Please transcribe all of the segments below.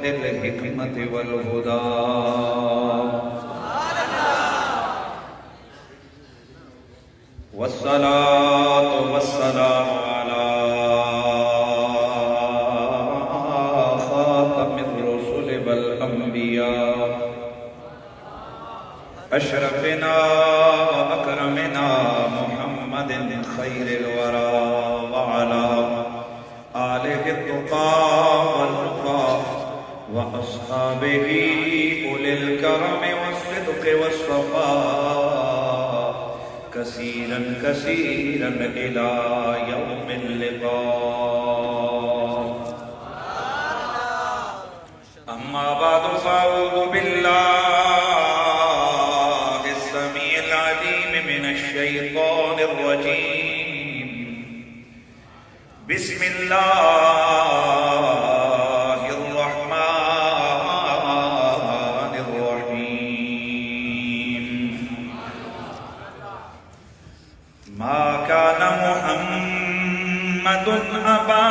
الحکمت والہدی والصلاة والسلام على خاتم الرسل والأنبياء أشرفنا وأكرمنا محمد خير الورى وعلى آله التقى والنقى وأصحابه أولي الكرم والصدق والصفاء كثيرا كثيرا إلى يوم اللقاء. أما بعد فأعوذ بالله السميع العليم من الشيطان الرجيم. بسم الله الرحمن الرحيم. ما كان محمد أبا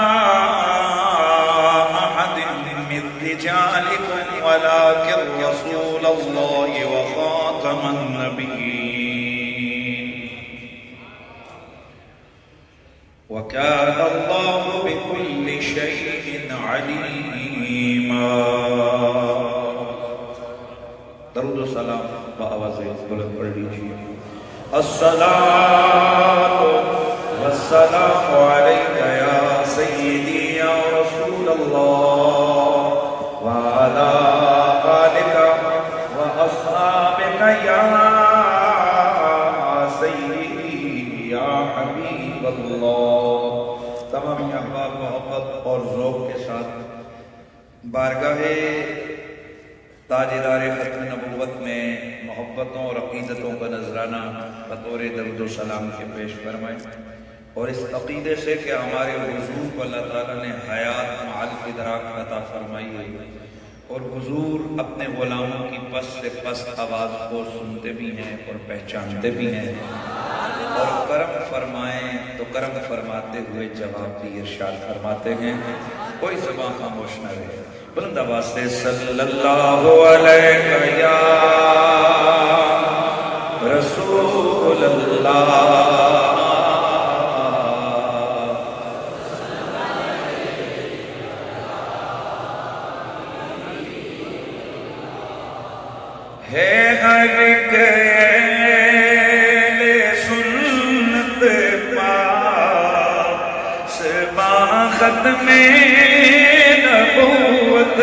أحد من رجالكم ولكن رسول الله وخاتم النبيين وكان الله بكل شيء عليما. درود و سلام بآواز بلند پڑھ لیجیے. الصلاة والسلام عليك يا سيدي يا رسول الله وعلى آلك وأصحابك يا سيدي يا حبيب الله. تمام احباب محبت اور ذوق کے ساتھ بارگاہ تاجدار ختم نبوت میں محبتوں اور عقیدتوں کا نذرانہ بطور درود و سلام کے پیش فرمائیں، اور اس عقیدے سے کہ ہمارے حضور کو اللہ تعالیٰ نے حیات معال ادراک عطا فرمائی ہے، اور حضور اپنے غلاموں کی پس سے پس آواز کو سنتے بھی ہیں اور پہچانتے بھی ہیں، اور کرم فرمائیں تو کرم فرماتے ہوئے جواب بھی ارشاد فرماتے ہیں. کوئی زبان خاموش نہ رہے. بلند آواز سے صلی اللہ علیہ یا رسول اللہ. ہے ہر کیل سنت پاس با ختم نبوت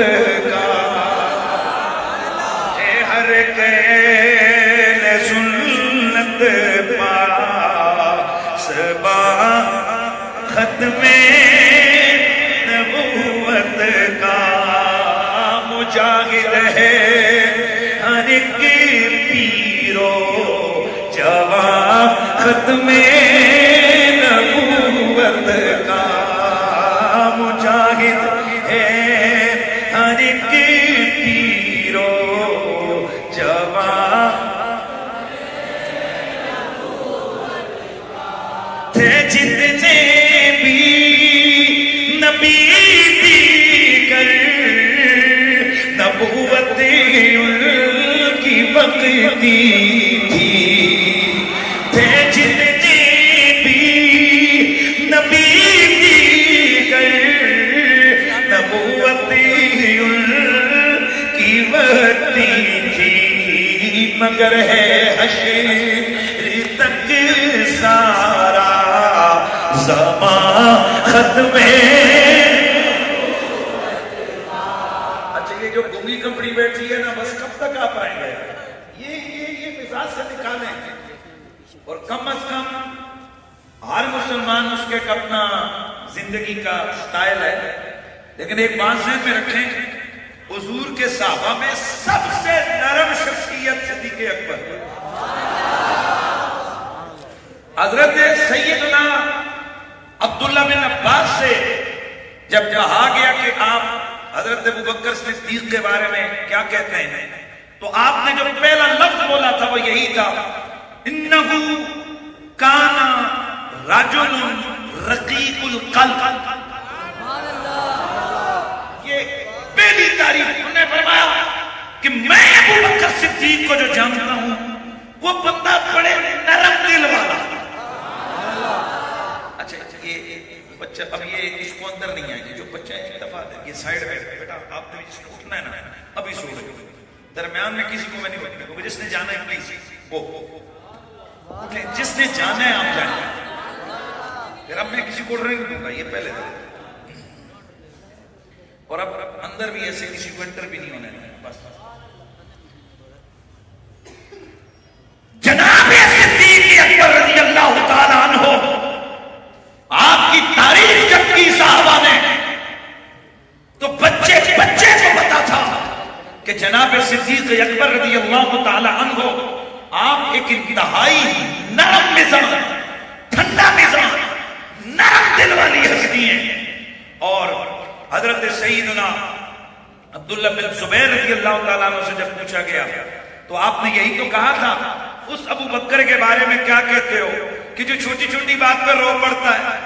کا. ہے ہر کیل سنت پاس با ختم نبوت کا. مجاہد ہے ہر ایک پیرو جوان ختم نبوت کا. مجاہد ہے ہر ایک پیرو جوان تھے جتنے بھی نبی دیگر نبوت بکتی تھی. تھے جتنے بھی نبی دیگر نبوت ان کی بکتی تھی. مگر ہے حشر تک سارا زمان ختم. اچھا یہ جو گنگی کپڑی بیٹھی ہے نا، بس کب تک آپ آئیں گے؟ یہ مزاج سے نکالیں، اور کم از کم ہر مسلمان اس کے اپنا زندگی کا سٹائل ہے. لیکن ایک بات ذہن میں رکھیں، حضور کے صحابہ میں سب سے نرم شخصیت صدیق اکبر. حضرت سیدنا عبداللہ بن عباس سے جب کہا گیا کہ آپ حضرت ابوبکر صدیق کے بارے میں کیا کہتے ہیں، تو آپ نے جو پہلا لفظ بولا تھا وہ یہی تھا، انہو کانا رجل رقیق القلب. یہ بھی تعریف. انہوں نے فرمایا کہ میں ابو بکر صدیق کو جو جانتا ہوں وہ بندہ بڑے نرم دل والا. اچھا یہ بچہ اب یہ اس کو اندر نہیں آئے گی. جو بچہ ایک دفعہ یہ سائڈ میں بیٹا آپ نے جس کو اٹھنا ہے نا ابھی سو رہے درمیان میں کسی کو میں نہیں بیٹھنے کو. جس نے جانا ہے پلیز وہ اٹھے. جس نے جانا ہے آپ جائیں. پھر اب میں کسی کو اٹھ رہے نہیں دوں گا. یہ پہلے تھا. اور اب اندر بھی ایسے کسی کو انٹر بھی نہیں ہونے دیں. بس جناب صدیق اکبر رضی اللہ تعالیٰ عنہ آپ کی تعریف جب کی صحابہ نے تو بچے کو پتا تھا کہ جناب صدیق اکبر رضی اللہ تعالیٰ عنہ آپ ایک انتہائی نرم مزاج ٹھنڈا مزاج نرم دل والی ہستی ہیں. اور حضرت سیدنا عبداللہ بن زبیر رضی اللہ تعالیٰ عنہ سے جب پوچھا گیا تو آپ نے یہی تو کہا تھا اس ابو بکر کے بارے میں کیا کہتے ہو کہ جو چھوٹی چھوٹی بات پر رو پڑتا ہے.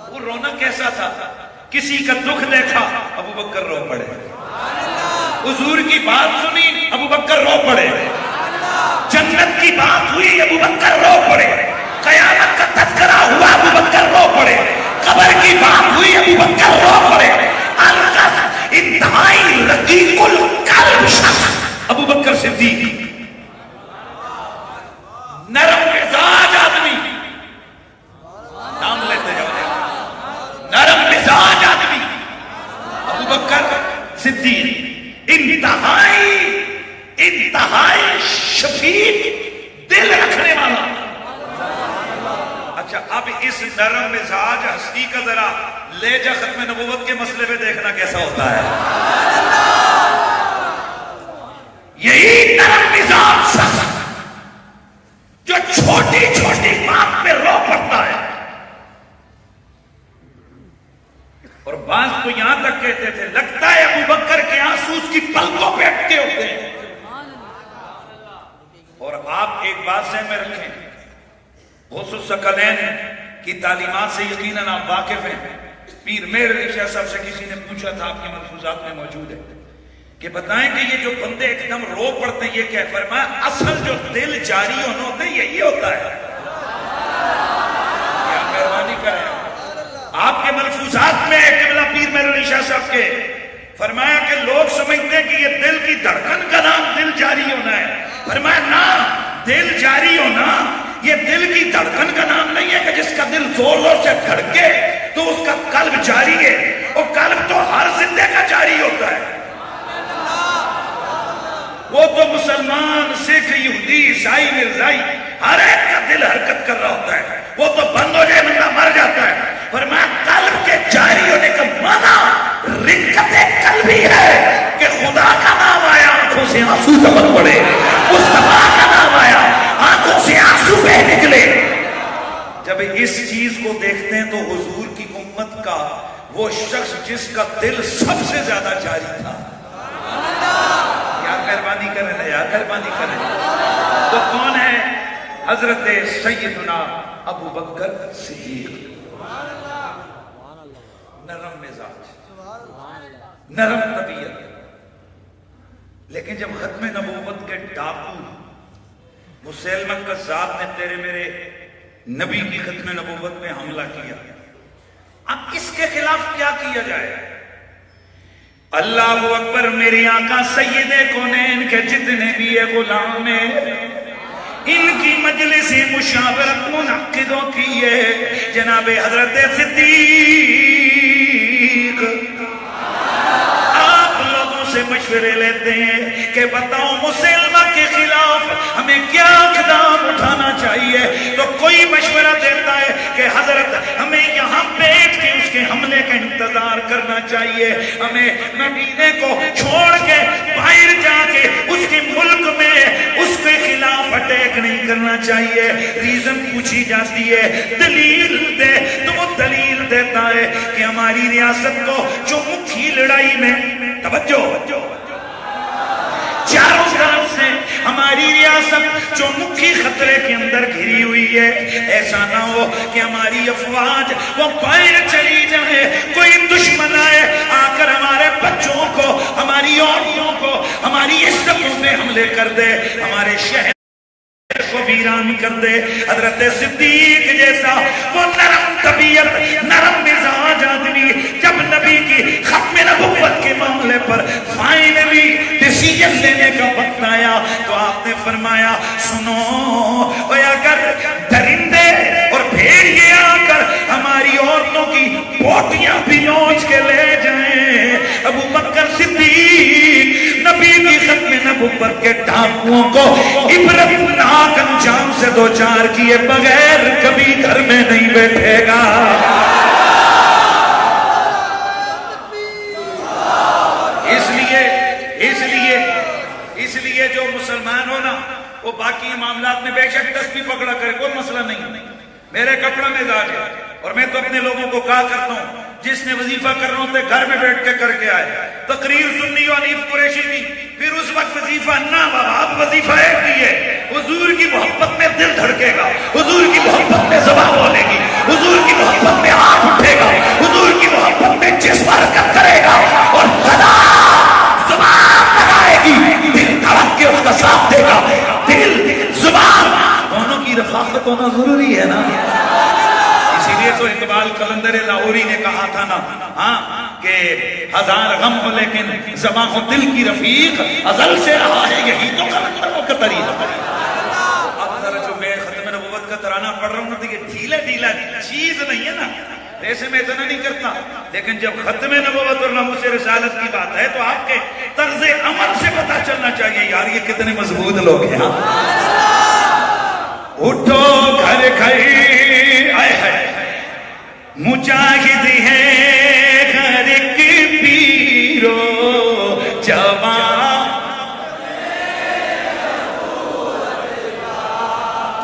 وہ رونا کیسا تھا؟ کسی کا دکھ دیکھا ابو بکر رو پڑے. حضور کی بات سنی ابو بکر رو پڑے. جنت کی بات ہوئی ابو بکر رو پڑے. قیامت کا تذکرہ ہوا ابو بکر رو پڑے. قبر کی بات ہوئی ابو بکر رو پڑے. انتہائی رقیق القلب شخص ابو بکر صدیق نرم مزاج آدمی. نام لیتے جاؤ. نرم مزاج آدمی ابو بکر صدیق انتہائی شفیق دل رکھنے والا. اچھا اب اس نرم مزاج ہستی کا ذرا لے جا ختم نبوت کے مسئلے پہ دیکھنا کیسا ہوتا ہے. یہی نرم مزاج شخص جو چھوٹی چھوٹی بات پہ رو پڑتا ہے. اور بعض تو یہاں تک کہتے تھے لگتا ہے ابو بکر کے آنسو اس کی پلکوں پہ اٹکے ہوتے ہیں. اور آپ ایک بات ذہن میں رکھیں غوث الثقلین کی تعلیمات سے یقیناً آپ واقف ہیں. پیر مہر علی شاہ صاحب سے کسی نے پوچھا تھا آپ کے ملفوظات میں موجود ہے کہ بتائیں کہ یہ جو بندے ایک دم رو پڑتے ہیں یہ کیا؟ فرمایا اصل جو دل جاری ہونا ہوتا ہے یہی ہوتا ہے. کیا مہربانی کریں آپ کے ملفوظات میں قبلہ پیر مہر علی شاہ صاحب کے فرمایا کہ لوگ سمجھتے ہیں کہ یہ دل کی دھڑکن کا نام دل جاری ہونا ہے. فرمایا نا دل جاری ہونا یہ دل کی دھڑکن کا نام نہیں ہے کہ جس کا دل زور زور سے دھڑکے تو اس کا قلب جاری ہے. وہ قلب تو ہر زندے کا جاری ہوتا ہے. وہ تو مسلمان سکھ یہودی عیسائی مرزائی ہر ایک کا دل حرکت کر رہا ہوتا ہے. وہ تو بند ہو جائے بندہ مر جاتا ہے. فرمایا قلب کے جاری ہونے کا معنی رقت قلبی ہے کہ خدا کا نام آیا آنکھوں سے آنسو ٹپک پڑے. مصطفیٰ کا نام آیا آنکھوں سے آنسو بہ نکلے. جب اس چیز کو دیکھتے ہیں تو حضور کی امت کا وہ شخص جس کا دل سب سے زیادہ جاری تھا یار مہربانی کریں یار مہربانی کریں تو کون ہے؟ حضرت سیدنا ابو بکر صدیق. نرم مزاج نرم طبیعت. لیکن جب ختم نبوت کے ڈاکو مسیلمہ کذاب نے تیرے میرے نبی کی ختم نبوت میں حملہ کیا اب اس کے خلاف کیا کیا جائے؟ اللہ اکبر. میری آقا سید کونین کے جتنے بھی غلام ہیں ان کی مجلس مشاورت منعقدوں کی ہے. جناب حضرت صدیق آپ لوگوں سے مشورے لیتے ہیں کہ بتاؤ مسلمہ کے خلاف ہمیں کیا اقدام اٹھانا چاہیے. تو کوئی مشورہ دیتا ہے کہ حضرت ہمیں یہاں بیٹھ کے اس کے حملے کا انتظار کرنا چاہیے. ہمیں مدینے کو چھوڑ کے باہر جا کے اس کے ملک میں اس کے خلاف اٹیک نہیں کرنا چاہیے. ریزن پوچھی جاتی ہے دلیل دے تو وہ دلیل دیتا ہے کہ ہماری ریاست کو جو مکھی لڑائی میں توجہ چاروں طرف سے ہماری ریاست جو مکھی خطرے کے اندر گھری ہوئی ہے ایسا نہ ہو کہ ہماری افواج وہ باہر چلی جائے کوئی دشمن پہ حملے کر دے، ہمارے شہر کو ویران کر دے۔ حضرت صدیق جیسا وہ نرم طبیعت، نرم مزاج آدمی جب نبی کی ختم نبوت کے معاملے پر فائنلی ڈیسیجن لینے کا وقت آیا تو آپ نے فرمایا سنو، اگر درندے اور بھیڑیے آ کر ہماری عورتوں کی بوٹیاں بھی نوچ کے لے جائیں، ابو بکر صدیق نبی کی ختم نبوت کے ڈاکوؤں کو عبرتناک انجام سے دوچار کیے بغیر کبھی گھر میں نہیں بیٹھے گا۔ اس لیے جو مسلمان ہو نا وہ باقی معاملات میں بے شک تسبیح پکڑا کرے، کوئی مسئلہ نہیں۔ میرے کپڑا مزاج ہے اور میں تو اپنے لوگوں کو کہا کرتا ہوں جس نے وظیفہ کرنا ہوتا ہے گھر میں بیٹھ کے کر کے آئے۔ تقریر سننی ہو حنیف قریشی کی، پھر اس وقت وظیفہ نہ بابا، وظیفہ ایک ہی ہے، حضور کی محبت میں دل دھڑکے گا، حضور کی محبت میں زبان بولے گی، حضور کی محبت میں ہاتھ اٹھے گا، حضور کی محبت میں جسم حرکت کرے گا اور صدا زبان لگائے گی، دل دھڑک کے اس کا ساتھ دے گا۔ دل زبان دونوں کی رفاقت ہونا ضروری ہے نا۔ اسی لیے تو اقبال قلندر لاہوری نے کہا تھا نا کہ ہزار غم ہو لیکن زبان ہو دل کی رفیق، ازل سے رہا ہے یہی تو قلندروں کا طریقہ۔ اب ذرا جو میں ختم نبوت کا ترانہ پڑھ رہا ہوں نا تو یہ ڈھیلا چیز نہیں ہے نا، ایسے میں اتنا نہیں کرتا، لیکن جب ختم نبوت اور ناموس رسالت کی بات ہے تو آپ کے طرز عمل سے پتہ چلنا چاہیے یار یہ کتنے مضبوط لوگ ہیں۔ اٹھو گھر گھر آئے ہے مجاہد ہے گھر کے پیرو جوان،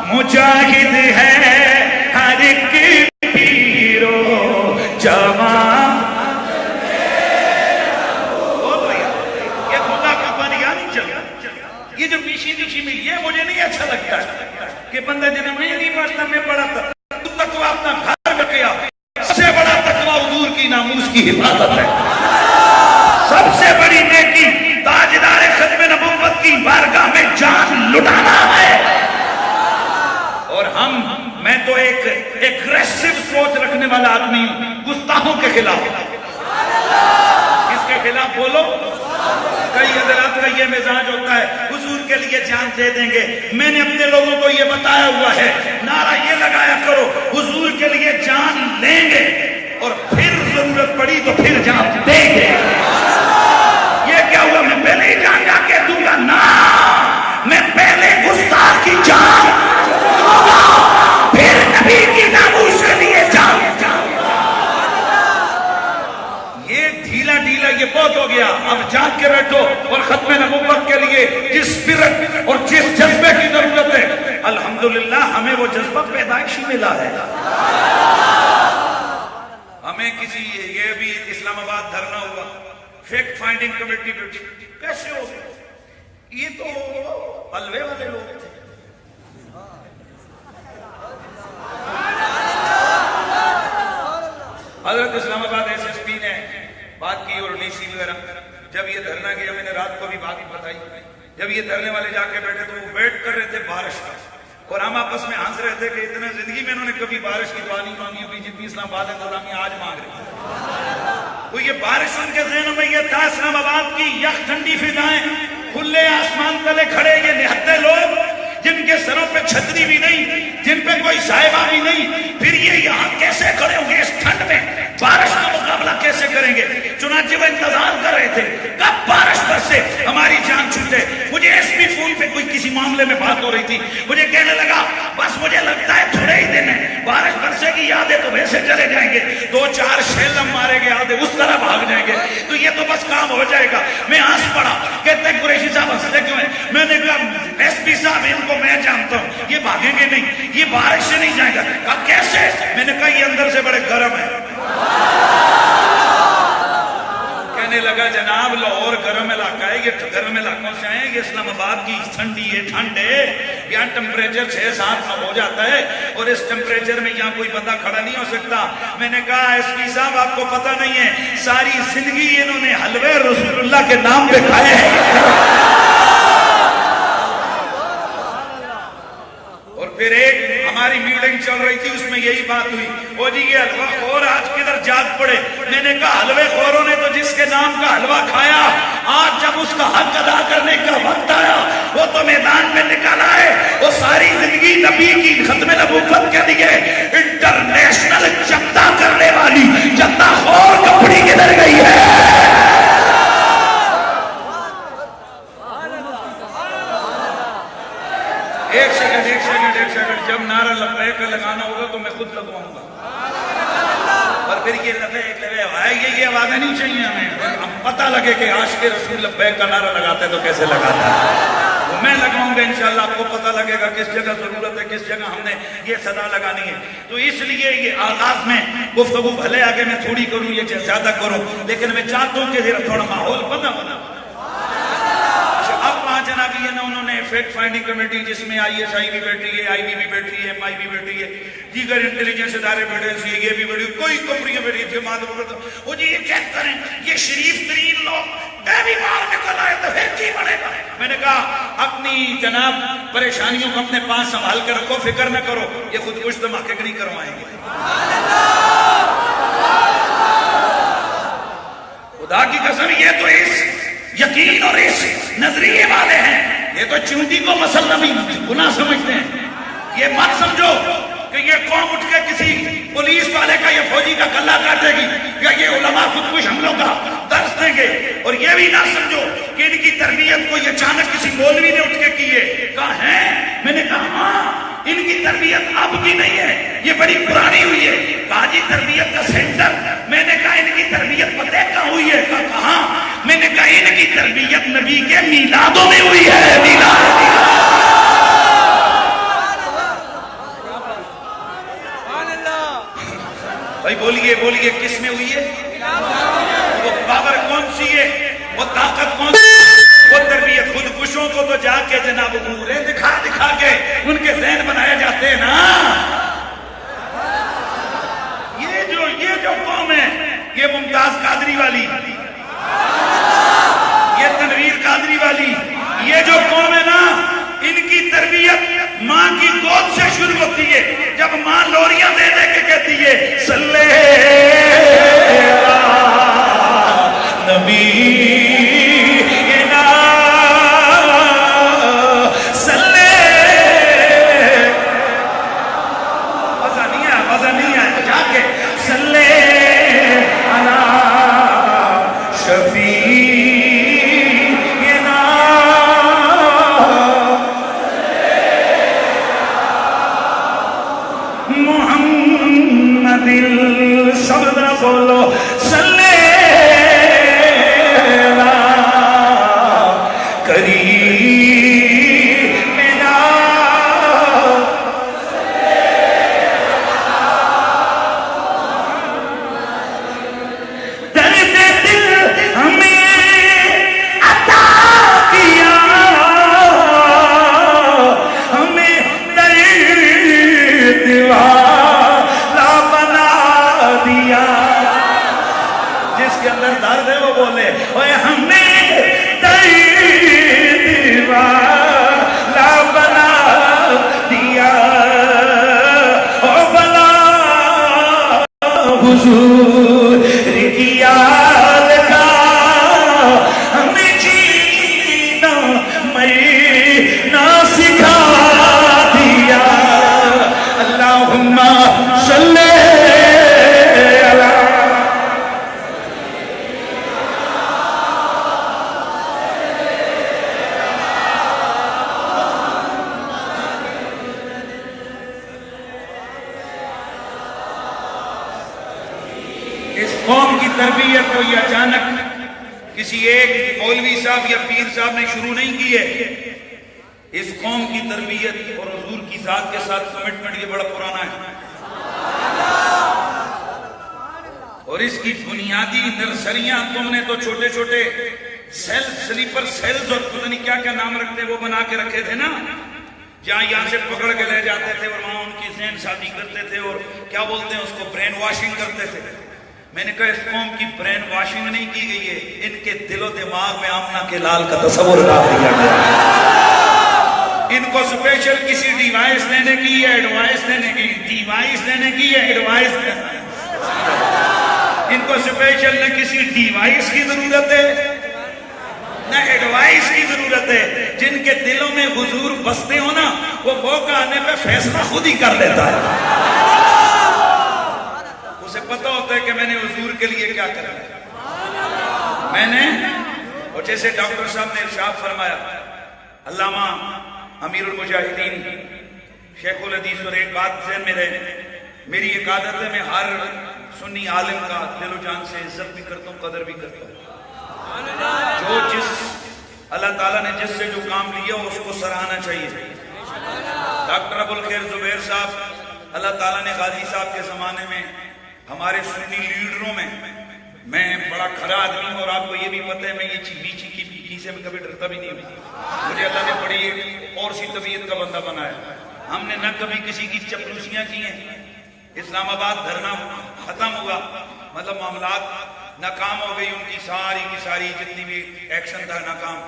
مجاہد ہے ہر ایک پیرو جوان۔ یہ خدا کا بنیا نہیں چل، یہ جو پیشی میں یہ مجھے نہیں اچھا لگتا کہ بندہ جنہیں میں نہیں پڑھتا میں پڑھا تھا، تو تقوی اپنا گھر میں کیا، سب سے بڑا تقوی حضور کی ناموس کی حفاظت ہے، سب سے بڑی نیکی تاجدار ختم نبوت کی بارگاہ میں جان لٹانا ہے۔ اور میں تو ایک ایگریسو سوچ رکھنے والا آدمی ہوں، گستاخوں کے خلاف۔ کس کے خلاف بولو؟ کئی حضرات کا یہ مزاج ہوتا ہے حضور کے لیے جان دے دیں گے، میں نے اپنے لوگوں کو یہ بتایا ہوا ہے نعرہ یہ لگایا کرو حضور کے لیے جان لیں گے اور پھر ضرورت پڑی تو پھر جان دیں گے۔ یہ کیا ہوا میں پہلے ہی جان جا کے دوں گا؟ نا، میں پہلے گستاخ کی جان دوں گا پھر نبی کی ناموس کے لیے جان۔ ڈھیلا یہ بہت ہو گیا، اب جان کے بیٹھو اور ختم نبوت کے لیے جس اسپرٹ اور جس جذبے کی ضرورت ہے الحمدللہ ہمیں وہ جذبہ پیدائشی ملا ہے۔ ہمیں کسی یہ بھی اسلام آباد دھرنا ہوا فیکٹ فائنڈنگ کمیٹی کیسے ہو گئے؟ یہ تو حلوے والے لوگ تھے۔ حضرت اسلام آباد ایس ایس پی نے بات کی اور ڈی سی وغیرہ، جب یہ دھرنا کیا میں نے رات کو بھی بات بتائی، جب یہ دھرنے والے جا کے بیٹھے تو وہ ویٹ کر رہے تھے بارش کا، اور ہم آپس میں ہنس رہے تھے کہ اتنا زندگی میں انہوں نے کبھی بارش کی دعا نہیں مانگی ہوگی جتنی اسلام آباد انتظامیہ آج مانگ رہی ہے۔ تو یہ بارش ان کے ذہنوں میں یہ تھا اسلام آباد کی یک ٹھنڈی فضائیں، کھلے آسمان تلے کھڑے یہ نہتے لوگ جن کے سروں پہ چھتری بھی نہیں، جن پہ کوئی صاحبہ بھی نہیں، پھر یہ یہاں کیسے کھڑے ہوں گے اس ٹھنڈ میں؟ بارش کا مقابلہ کیسے کریں گے؟ چنانچہ وہ انتظار کر رہے تھے کب بارش برسے ہماری جان چھوٹے۔ مجھے ایس پی فون پہ کوئی کسی معاملے میں بات ہو رہی تھی، مجھے کہنے لگا بس مجھے لگتا ہے تھوڑے ہی دن ہیں بارش برسے کی، یادیں تو ویسے چلے جائیں گے، 2-4 شیلم مارے گے آدھے اس طرح بھاگ جائیں گے، تو یہ تو بس کام ہو جائے گا۔ میں ہنس پڑا، کہتے ہیں قریشی صاحب ہنستے کیوں ہیں؟ میں نے کہا ایس پی صاحب ان کو میں جانتا ہوں، یہ بھاگیں گے نہیں، یہ بارش سے نہیں جائے گا۔ کہا کیسے؟ میں نے کہا یہ اندر سے بڑے گرم ہے۔ کہنے لگا جناب لاہور گرم علاقہ ہے، یہ گرم علاقوں سے آئے، یہ اسلام آباد کی ٹھنڈی ہے، ٹھنڈ ہے، یہاں ٹمپریچر 6-7 ہو جاتا ہے اور اس ٹمپریچر میں یہاں کوئی بندہ کھڑا نہیں ہو سکتا۔ میں نے کہا ایس پی صاحب آپ کو پتہ نہیں ہے ساری زندگی انہوں نے حلوے رسول اللہ کے نام پہ کھائے ہیں۔ پھر ایک ہماری میٹنگ چل رہی تھی، اس میں یہی بات ہوئی، وہ جی یہ حلوہ خور آج کدھر جاگ پڑے؟ میں نے کہا حلوے خوروں نے تو جس کے نام کا حلوہ کھایا، آج جب اس کا حق ادا کرنے کا وقت آیا وہ تو میدان میں نکل آئے۔ وہ ساری زندگی نبی کی ختم نبوت کے لیے انٹرنیشنل جدہ کرنے والی جدہ خور کپڑی کدھر گئی ہے؟ ایک سیکنڈ، جب نعرہ لبیک لگانا ہوگا تو میں خود لگواؤں گا، اور پھر یہ لبیک یہ آوازیں نہیں چاہیے ہمیں، پتہ لگے کہ عاشق رسول لبیک کا نعرہ لگاتا ہے تو کیسے لگاتا ہے۔ میں لگاؤں گا انشاءاللہ، آپ کو پتہ لگے گا کس جگہ ضرورت ہے، کس جگہ ہم نے یہ صدا لگانی ہے۔ تو اس لیے یہ آغاز میں گفتگو بھلے آگے میں تھوڑی کروں، یہ زیادہ کروں، لیکن میں چاہتا ہوں کہ تھوڑا ماحول بنا۔ اب وہاں جناب یہ نا انہوں نے فیکٹ فائنڈنگ کمیٹی جس میں آئی ایس آئی بھی بیٹھی ہے، آئی بی بھی بیٹھی ہے، ایم آئی بھی بیٹھی ہے، دیگر انٹیلیجنس ادارے بیٹھے ہیں، سی اے بھی بیٹھی ہے، کوئی کمپنیاں بیٹھی ہیں، جماعت وہ جی یہ چیک کریں یہ شریف ترین لوگ میں بھی باہر نکل آئے تو پھر کی بڑھے گا۔ میں نے کہا اپنی جناب پریشانیوں کو اپنے پاس سنبھال کر رکھو، فکر نہ کرو، یہ خود کچھ دھماکے نہیں کروائیں گے۔ خدا کی قسم یہ تو اس یقین اور اس نظریے والے ہیں، یہ تو چونٹی کو مسل نبی گناہ سمجھتے ہیں۔ یہ مت سمجھو کہ یہ قوم اٹھ کے کسی پولیس والے کا یا فوجی کا گلہ کاٹے گی یا یہ علماء خود کش حملوں کا درس دیں گے، اور یہ بھی نہ سمجھو کہ ان کی تربیت کو یہ اچانک کسی مولوی نے اٹھ کے کی ہے۔ کہا ہے؟ میں نے کہا ہاں، ان کی تربیت اب کی نہیں ہے، یہ بڑی پرانی ہوئی ہے۔ کہا جی تربیت کا سینٹر؟ میں نے کہا ان کی تربیت پتہ کہاں ہوئی ہے؟ کہاں؟ میں نے کہا ان کی تربیت نبی کے میلادوں میں ہوئی ہے۔ میلاد بھائی بولیے کس میں ہوئی ہے؟ وہ پاور کون سی ہے؟ وہ طاقت کون سی ہے؟ وہ تربیت خود کشوں کو تو جا کے جناب عموریں دکھا کے ان کے ذہن بنائے جاتے ہیں نا۔ یہ جو قوم ہے، یہ ممتاز قادری والی، یہ تنویر قادری والی، یہ جو قوم ہے نا، ان کی تربیت ماں کی گود سے شروع ہوتی ہے۔ جب ماں لوریاں دے دے کے کہتی ہے صلی نبی بولو صلی حضور کی یاد کا ہمیں جینا مرنا سکھا دیا۔ اللہم صلی قوم کی تربیت کو یہ اچانک کسی ایک مولوی صاحب یا پیر صاحب نے شروع نہیں کی ہے۔ اس قوم کی تربیت اور حضور کی ذات کے ساتھ کمٹمنٹ یہ بڑا پرانا ہے، اور اس کی بنیادی نرسریاں تم نے تو چھوٹے چھوٹے سیل سلیپر سیلز اور پتہ نہیں کیا کیا نام رکھتے وہ بنا کے رکھے تھے نا، جہاں یہاں سے پکڑ کے لے جاتے تھے اور وہاں ان کی ذہن سازی کرتے تھے اور کیا بولتے ہیں اس کو برین واشنگ کرتے تھے۔ میں نے کہا اس قوم کی برین واشنگ نہیں کی گئی ہے، ان کے دل و دماغ میں آمنہ کے لال کا تصور ڈال دیا گیا۔ ان کو اسپیشل کسی ڈیوائس لینے کی ہے، ایڈوائس لینے کی، ڈیوائس لینے کی ہے، ایڈوائس لینے کی، ان کو اسپیشل نہ کسی ڈیوائس کی ضرورت ہے نہ ایڈوائس کی ضرورت ہے. جن کے دلوں میں حضور بستے ہو نا، وہ موقع آنے پہ فیصلہ خود ہی کر لیتا ہے. اسے پتہ ہوتا ہے کہ میں نے حضور کے لیے کیا کرنا ہے. میں نے، اور جیسے ڈاکٹر صاحب نے ارشاد فرمایا، علامہ امیر المجاہدین شیخ الحدیث، اور ایک بات ذہن میں رہے، میری ایک عادت ہے، میں ہر سنی عالم کا دل و جان سے عزت بھی کرتا ہوں، قدر بھی کرتا ہوں. جو جس اللہ تعالیٰ نے جس سے جو کام لیا اس کو سراہنا چاہیے. ڈاکٹر ابو الخیر زبیر صاحب، اللہ تعالیٰ نے غازی صاحب کے زمانے میں ہمارے سنی لیڈروں میں بڑا کھڑا آدمی ہوں، اور آپ کو یہ بھی پتہ ہے میں یہ چیکی پیکی سے میں کبھی ڈرتا بھی نہیں ہوں. مجھے اللہ نے بڑی ایک اور سی طبیعت کا بندہ بنایا. ہم نے نہ کبھی کسی کی چپلوسیاں کی ہیں. اسلام آباد دھرنا ختم ہوا، مطلب معاملات ناکام ہو گئی، ان کی ساری جتنی بھی ایکشن تھا ناکام.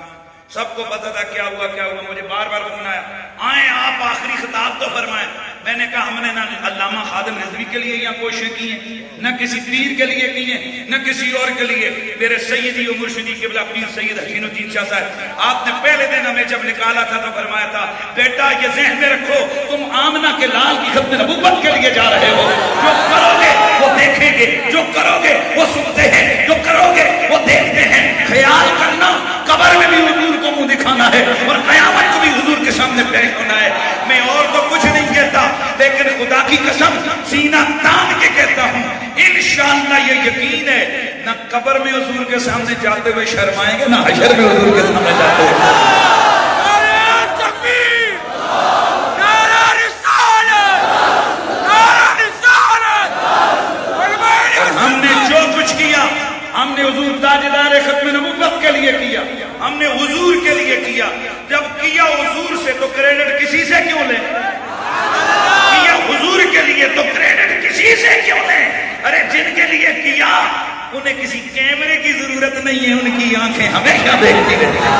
سب کو پتا تھا کیا ہوا. مجھے بار بار فون آیا، آئیں آپ آخری خطاب تو فرمائیں. میں نے کہا ہم نے نہ علامہ خادم رضوی کے لیے یہاں کوششیں کی ہیں، نہ کسی پیر کے لیے کی ہیں، نہ کسی اور کے لیے. میرے سیدی و مرشدی قبلہ پیر سید حسین الدین شاہ صاحب، آپ نے پہلے دن ہمیں جب نکالا تھا تو فرمایا تھا، بیٹا یہ ذہن میں رکھو، تم آمنہ کے لال کی ختم نبوت کے لیے جا رہے ہو. جو کرو گے وہ دیکھیں گے، جو کرو گے وہ سنتے ہیں، جو کرو گے وہ دیکھتے ہیں. خیال کرنا قبر میں بھی حضور کو منہ دکھانا ہے اور قیامت کو بھی حضور کے سامنے پیش ہونا ہے. میں اور تو کچھ نہیں کہتا، لیکن خدا کی قسم سینہ تان کے کہتا ہوں، انشاءاللہ یہ یقین ہے، نہ قبر میں حضور کے سامنے جاتے ہوئے شرمائیں گے، نہ حشر میں حضور کے سامنے جاتے ہوئے. ہم نے حضور تاجدار ختم نبوت کے لیے کیا، ہم نے حضور کے لیے کیا. جب کیا حضور سے تو کریڈٹ کسی سے کیوں لیں؟ کیا حضور کے لیے تو کریڈٹ کسی سے کیوں لیں؟ ارے جن کے لیے کیا انہیں کسی کیمرے کی ضرورت نہیں ہے، ان کی آنکھیں ہمیشہ دیکھتی رہتی ہیں.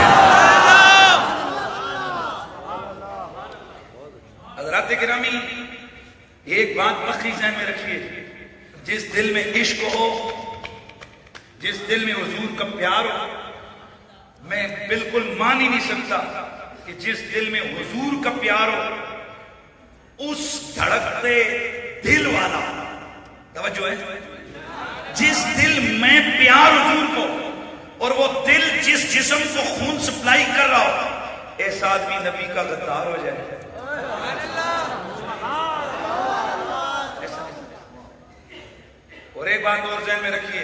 حضرات گرامی، ایک بات پکی ذہن میں رکھیے، جس دل میں عشق ہو، جس دل میں حضور کا پیار ہو، میں بالکل مان ہی نہیں سکتا کہ جس دل میں حضور کا پیار ہو، اس دھڑکتے دل والا، توجہ ہے، جس دل میں پیار حضور کو، اور وہ دل جس جسم کو خون سپلائی کر رہا ہو، ایسا آدمی نبی کا غدار ہو جائے. اور ایک بات اور ذہن میں رکھیے،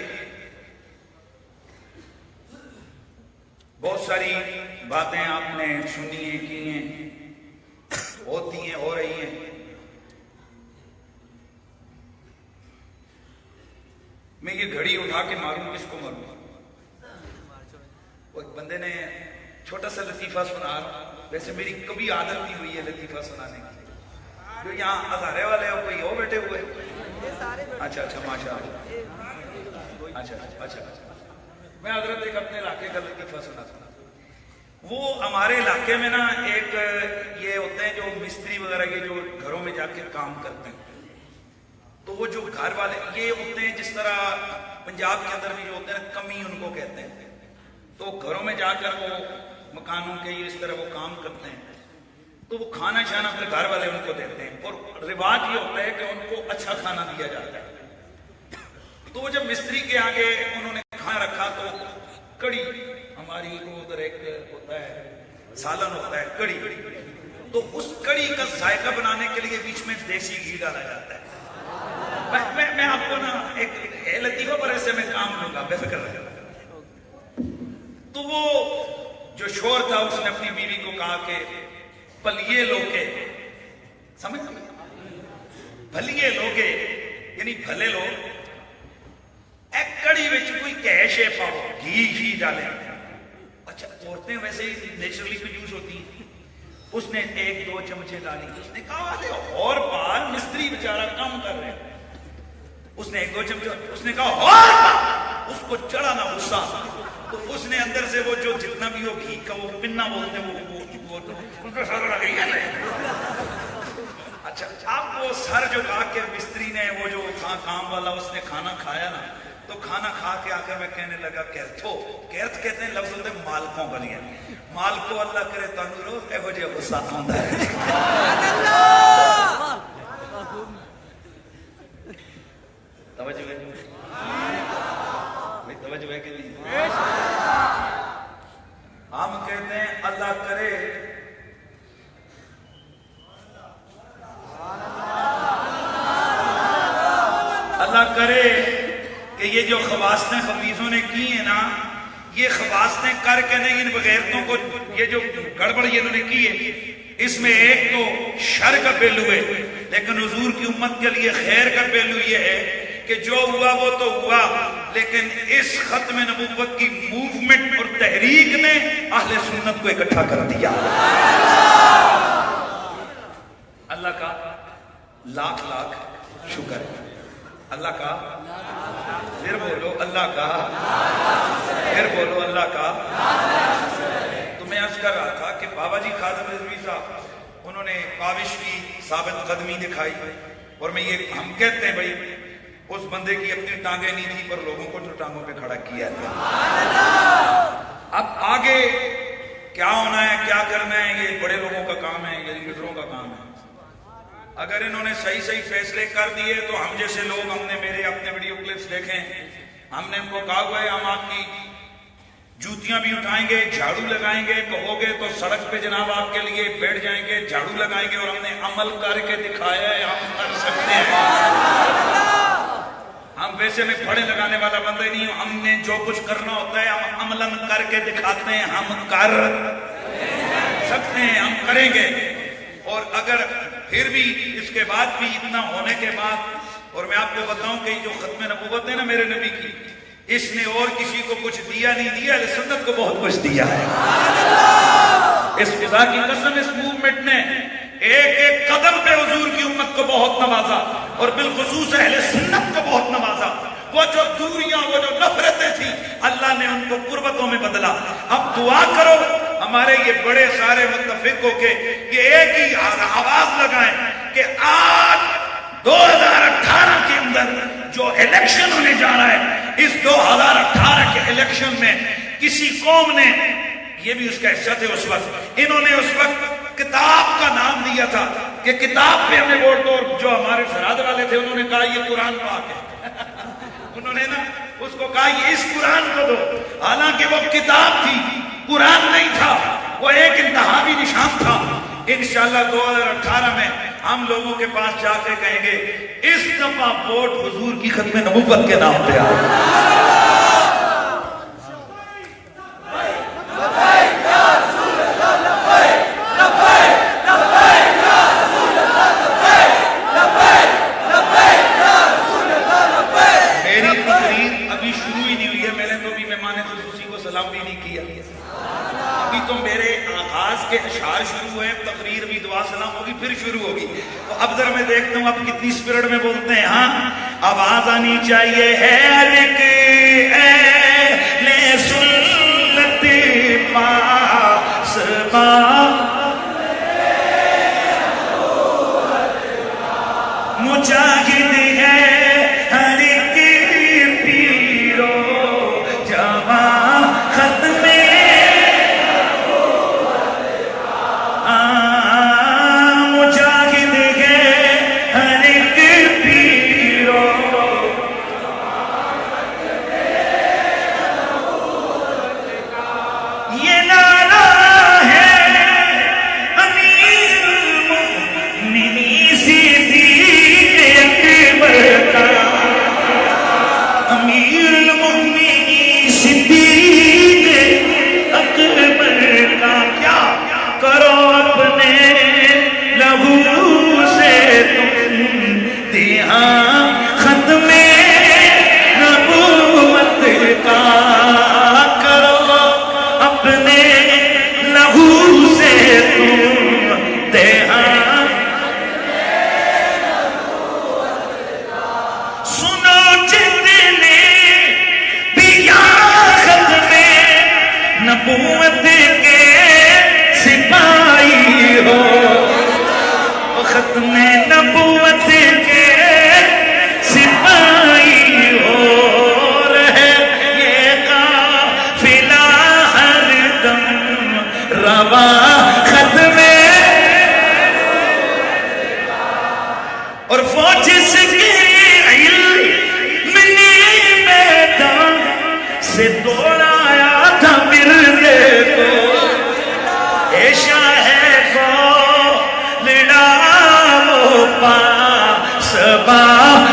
بہت ساری باتیں آپ نے سنی ہیں، کی ہیں، ہوتی ہیں، ہو رہی ہیں. میں یہ گھڑی اٹھا کے ماروں کس کو ماروں؟ وہ ایک بندے نے چھوٹا سا لطیفہ سنا، ویسے میری کبھی عادت نہیں ہوئی ہے لطیفہ سنانے کی. جو یہاں ہزارے والے ہو کوئی ہو بیٹھے ہوئے؟ اچھا ماشاء اللہ. اچھا میں حضرت ایک اپنے علاقے کا لطیفہ سنا تھا. وہ ہمارے علاقے میں نا ایک یہ ہوتے ہیں جو مستری وغیرہ کے جو گھروں میں جا کے کام کرتے ہیں، تو وہ جو گھر والے یہ ہوتے ہیں، جس طرح پنجاب کے اندر بھی جو ہوتے ہیں کمی ان کو کہتے ہیں، تو گھروں میں جا کر وہ مکانوں کے اس طرح وہ کام کرتے ہیں، تو وہ کھانا شانا اپنے گھر والے ان کو دیتے ہیں، اور رواج یہ ہوتا ہے کہ ان کو اچھا کھانا دیا جاتا ہے. تو وہ جب مستری کے آگے انہوں نے کھانا رکھا تو کڑی، ہماری ادھر ایک ہوتا ہے سالن ہوتا ہے کڑی، تو اس کڑی کا ذائقہ بنانے کے لیے بیچ میں دیسی گھی ڈالا جاتا ہے. میں آپ کو نا ایک لطیفہ پر ایسے میں کام لوں گا، بے فکر رہے. تو وہ جو شوہر تھا اس نے اپنی بیوی کو کہا کہ پلیے لوگے، سمجھ بھلیے لوگے یعنی بھلے لوگ، ایک کڑی وچ کوئی کہشے پاؤ، گھی ڈالیں. اچھا عورتیں ویسے ہی نیچرلی کنجوس ہوتی ہیں، اس نے 1-2 چمچے ڈالی. اس نے کہا اور بار مستری بیچارہ کام کر رہے ہیں، اس نے 1-2 چمچے، اس نے کہا اور اس کو چڑھا نا غصہ، تو اس نے اندر سے وہ جو جتنا بھی وہ گھی کا وہ پنا بولتے ہیں اچھا اب وہ سر جو کھا کے مستری نے وہ جو کام والا اس نے کھانا کھایا نا، تو کھانا کھا کے آ کر میں کہنے لگا کیرتھو، کیرت کہتے ہیں لفظ ہوتے ہیں مالکوں کا نہیں، مالکو اللہ کرے تندرست ایہو جے غصہ آندا ہے۔ توجہ ہے توجہ ہے کہ نہیں؟ ہم کہتے ہیں اللہ کرے اللہ کرے کہ یہ جو خواستیں خبیثوں نے کی ہیں نا، یہ خواستیں کر کے نہیں، ان بغیرتوں کو یہ جو گڑبڑ یہ انہوں نے کی ہے، اس میں ایک تو شر کا پہلو ہے، لیکن حضور کی امت کے لیے خیر کا پہلو یہ ہے کہ جو ہوا وہ تو ہوا، لیکن اس ختم نبوت کی موومنٹ اور تحریک نے اہل سنت کو اکٹھا کر دیا۔ اللہ کا لاکھ لاکھ شکر ہے، اللہ کا پھر بولو اللہ کا، پھر بولو اللہ کا۔ تو میں عرض کر رہا تھا کہ بابا جی خادم رضوی صاحب انہوں نے کاوش کی ثابت قدمی دکھائی، اور میں یہ ہم کہتے ہیں بھائی اس بندے کی اپنی ٹانگیں نہیں تھی پر لوگوں کو تو ٹانگوں پہ کھڑا کیا تھا۔ اب آگے کیا ہونا ہے کیا کرنا ہے یہ بڑے لوگوں کا کام ہے، یہ لیڈروں کا کام ہے۔ اگر انہوں نے صحیح صحیح فیصلے کر دیے تو ہم جیسے لوگ، ہم نے میرے اپنے ویڈیو کلپس دیکھیں، ہم نے ان کو کہا ہوا ہے ہم آپ کی جوتیاں بھی اٹھائیں گے، جھاڑو لگائیں گے، کہو گے تو سڑک پہ جناب آپ کے لیے بیٹھ جائیں گے، جھاڑو لگائیں گے، اور ہم نے عمل کر کے دکھایا ہے ہم کر سکتے ہیں۔ ہم ویسے میں پھڑے لگانے والا بندہ نہیں ہوں، ہم نے جو کچھ کرنا ہوتا ہے ہم عملاً کر کے دکھاتے ہیں، ہم کر سکتے ہیں، ہم کریں گے۔ اور اگر پھر بھی اس کے بعد بھی اتنا ہونے کے بعد، اور میں آپ کو بتاؤں کہ جو ختم نبوت ہے نا میرے نبی کی، اس نے اور کسی کو کچھ دیا نہیں دیا، اہل سنت کو بہت کچھ دیا ہے۔ اس خدا کی قسم اس موومنٹ نے ایک ایک قدم پہ حضور کی امت کو بہت نوازا، اور بالخصوص اہل سنت کو بہت نوازا۔ وہ جو دوریاں، وہ جو نفرتیں تھیں، اللہ نے ان کو قربتوں میں بدلا۔ اب دعا کرو ہمارے یہ بڑے سارے متفق ہو کے یہ ایک ہی آواز لگائیں کہ آج 2018 کے اندر جو الیکشن ہونے جا رہا ہے، اس 2018 کے الیکشن میں کسی قوم نے، یہ بھی اس کا حصہ تھے اس وقت، انہوں نے اس وقت کتاب کا نام دیا تھا کہ کتاب پہ ہمیں ووٹ دو، اور جو ہمارے فراد والے تھے انہوں نے کہا یہ قرآن پاک ہے۔ انہوں نے نا اس کو کہا یہ اس قرآن کو دو، حالانکہ وہ کتاب تھی، قرآن نہیں تھا، وہ ایک انتہائی نشان تھا۔ انشاءاللہ 2018 میں ہم لوگوں کے پاس جا کے کہیں گے اس دفعہ ووٹ حضور کی ختم نبوت کے نام پہ آئے۔ کے اشعار شروع ہوئے، تقریر بھی، دعا سلام ہوگی، پھر شروع ہوگی۔ تو اب ذرا میں دیکھتا ہوں آپ کتنی سپیرڈ میں بولتے ہیں۔ ہاں آواز آنی چاہیے ہے ایک اہل سنت پاسباں مجاہد ہے ہر ایک پیرو جوان ختم یہ نعرہ ہے ختم نبوت کے سپاہی ہو رہے یہ قافلہ ہر دم رواں ختم اور فوج سے علم نے میدان سے دوڑایا تھا مرزے کو اے شاہ کو لڑا وہ پاس با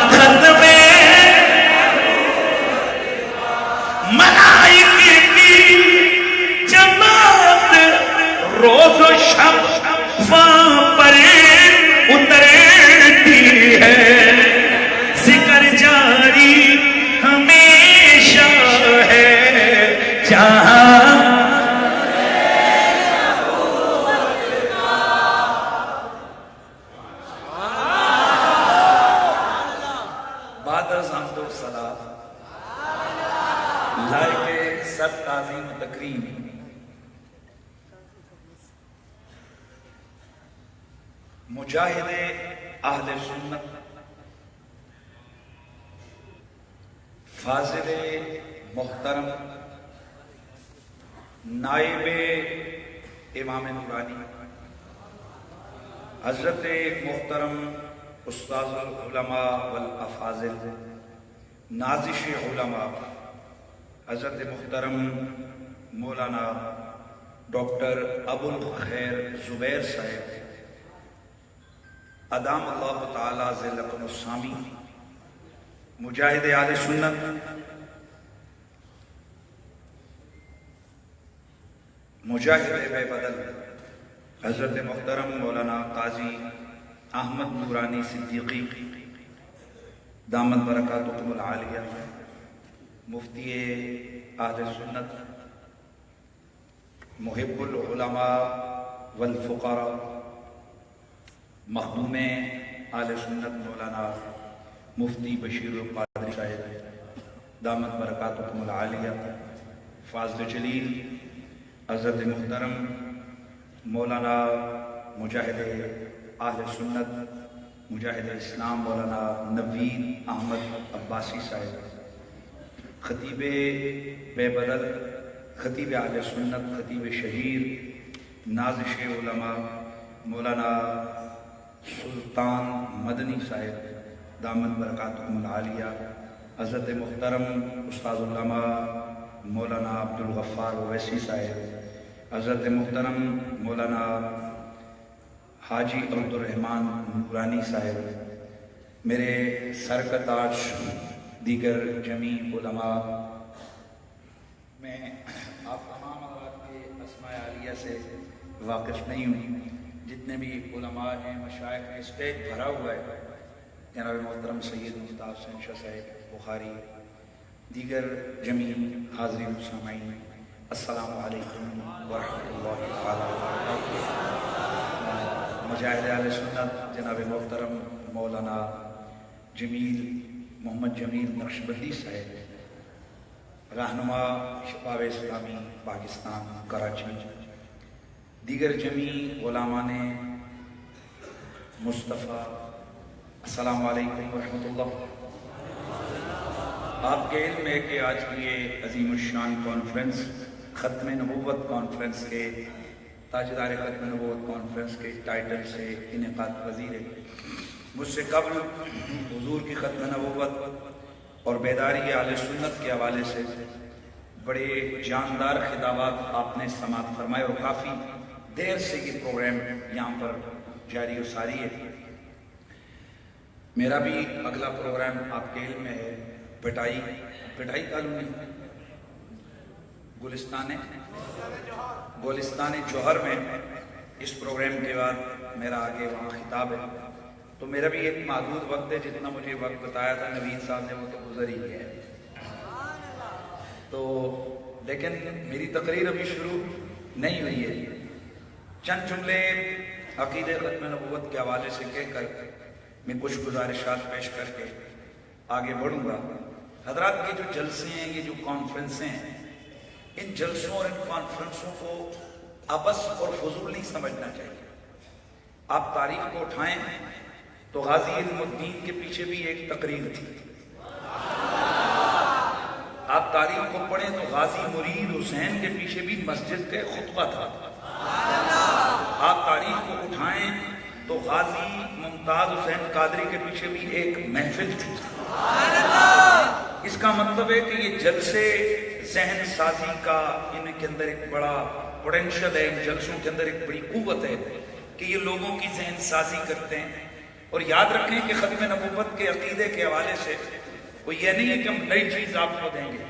ختم ملائکے کی جماعت روز و شب وہاں پر اترتی ہے ذکر جاری ہمیشہ ہے جہاں بعد از حمد و ثنا لائق سب تعظیم و تکریم مجاہد اہل سنت فاضل محترم نائب امام نورانی حضرت محترم استاذ العلماء والافاضل نازش علماء حضرت محترم مولانا ڈاکٹر ابو الخیر زبیر صاحب ادام اللہ تعالی ذلکم السامی مجاہد اہل سنت مجاہد بے بدل حضرت محترم مولانا قاضی احمد نورانی صدیقی دامت برکاتکم العالیہ مفتی اہل سنت محب العلماء والفقراء مخدوم اہل سنت مولانا مفتی بشیر القادری صاحب دامت برکاتکم العالیہ فاضل جلیل حضرت محترم مولانا مجاہد اہل سنت مجاہد اسلام مولانا نوید احمد عباسی صاحب خطیب بے بدل خطیب اہل سنت خطیب شہیر نازش علماء مولانا سلطان مدنی صاحب دامت برکاتکم العالیہ حضرت محترم استاذ علماء مولانا عبد الغفار اویسی صاحب حضرت محترم مولانا حاجی عبد الرحمن نورانی صاحب میرے سر کا تاج دیگر جمیع علماء میں آپ تمام حضرات کے اسماء عالیہ سے واقف نہیں ہوں جتنے بھی علماء ہیں مشائخ ہیں اسٹیج بھرا ہوا ہے جناب محترم سید مفتاح حسین شاہ صاحب بخاری دیگر جمیع حاضرین و سامعین السلام علیکم ورحمۃ اللہ تعالی وبرکاتہ مجاہد اہل سنت جناب محترم مولانا جمیل محمد جمیل نقشبندی صاحب رہنما شباب اسلامی پاکستان کراچی دیگر جمیع علماء مصطفیٰ السلام علیکم ورحمۃ اللہ آپ کے علم ہے کہ آج کی یہ عظیم الشان کانفرنس ختم نبوت کانفرنس کے تاجدار ختم نبوت کانفرنس کے ٹائٹل سے انعقاد پذیر ہے مجھ سے قبل حضور کی ختم نبوت اور بیداری اہل سنت کے حوالے سے بڑے جاندار خطابات آپ نے سماعت فرمائے اور کافی دیر سے یہ پروگرام یہاں پر جاری و ساری ہے میرا بھی اگلا پروگرام آپ کے علم میں ہے پٹائی کالونی گلستان جوہر میں اس پروگرام کے بعد میرا آگے وہاں خطاب ہے تو میرا بھی ایک محدود وقت ہے جتنا مجھے وقت بتایا تھا نوید صاحب نے وہ تو گزر ہی گیا ہے تو لیکن میری تقریر ابھی شروع نہیں ہوئی ہے چند جملے عقید ختم نبوت کے حوالے سے کہہ کر میں کچھ گزارشات پیش کر کے آگے بڑھوں گا حضرات کے جو جلسے ہیں یہ جو کانفرنسیں ہیں ان جلسوں اور ان کانفرنسوں کو ابس اور فضول نہیں سمجھنا چاہیے آپ تاریخ کو اٹھائیں تو غازی علم الدین کے پیچھے بھی ایک تقریر تھی. آپ تاریخ کو پڑھیں تو غازی مرید حسین کے پیچھے بھی مسجد کا خطبہ تھا. آپ تاریخ کو اٹھائیں تو غازی ممتاز حسین قادری کے پیچھے بھی ایک محفل تھی. اس کا مطلب ہے کہ یہ جلسے ذہن سازی کا ان کے اندر ایک بڑا پوٹینشل ہے. ان جلسوں کے اندر ایک بڑی قوت ہے کہ یہ لوگوں کی ذہن سازی کرتے ہیں. اور یاد رکھیں کہ ختم نبوت کے عقیدے کے حوالے سے وہ یہ نہیں ہے کہ ہم نئی چیز آپ کو دیں گے.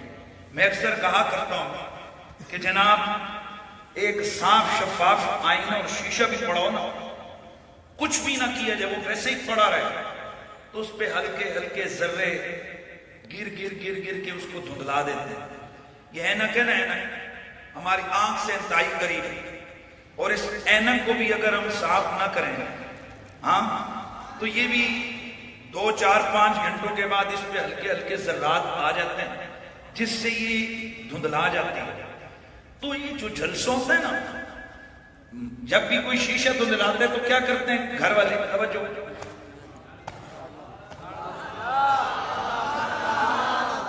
میں اکثر کہا کرتا ہوں کہ جناب ایک صاف شفاف آئینہ اور شیشہ بھی پڑھو نا, کچھ بھی نہ کیا جائے, وہ ویسے ہی پڑا رہے تو اس پہ ہلکے ہلکے ذرے گر گر گر گر کے اس کو دھندلا دیتے ہیں. یہ اینک ہے نا, اینک ہماری آنکھ سے انتہائی قریب ہے, اور اس اینک کو بھی اگر ہم صاف نہ کریں ہاں تو یہ بھی 2-4-5 گھنٹوں کے بعد اس پہ ہلکے ہلکے ذرات آ جاتے ہیں جس سے یہ دھندلا جاتی ہے. تو یہ جو جلسوں سے نا, جب بھی کوئی شیشہ دھندلاتے ہیں تو کیا کرتے ہیں گھر والے, توجہ,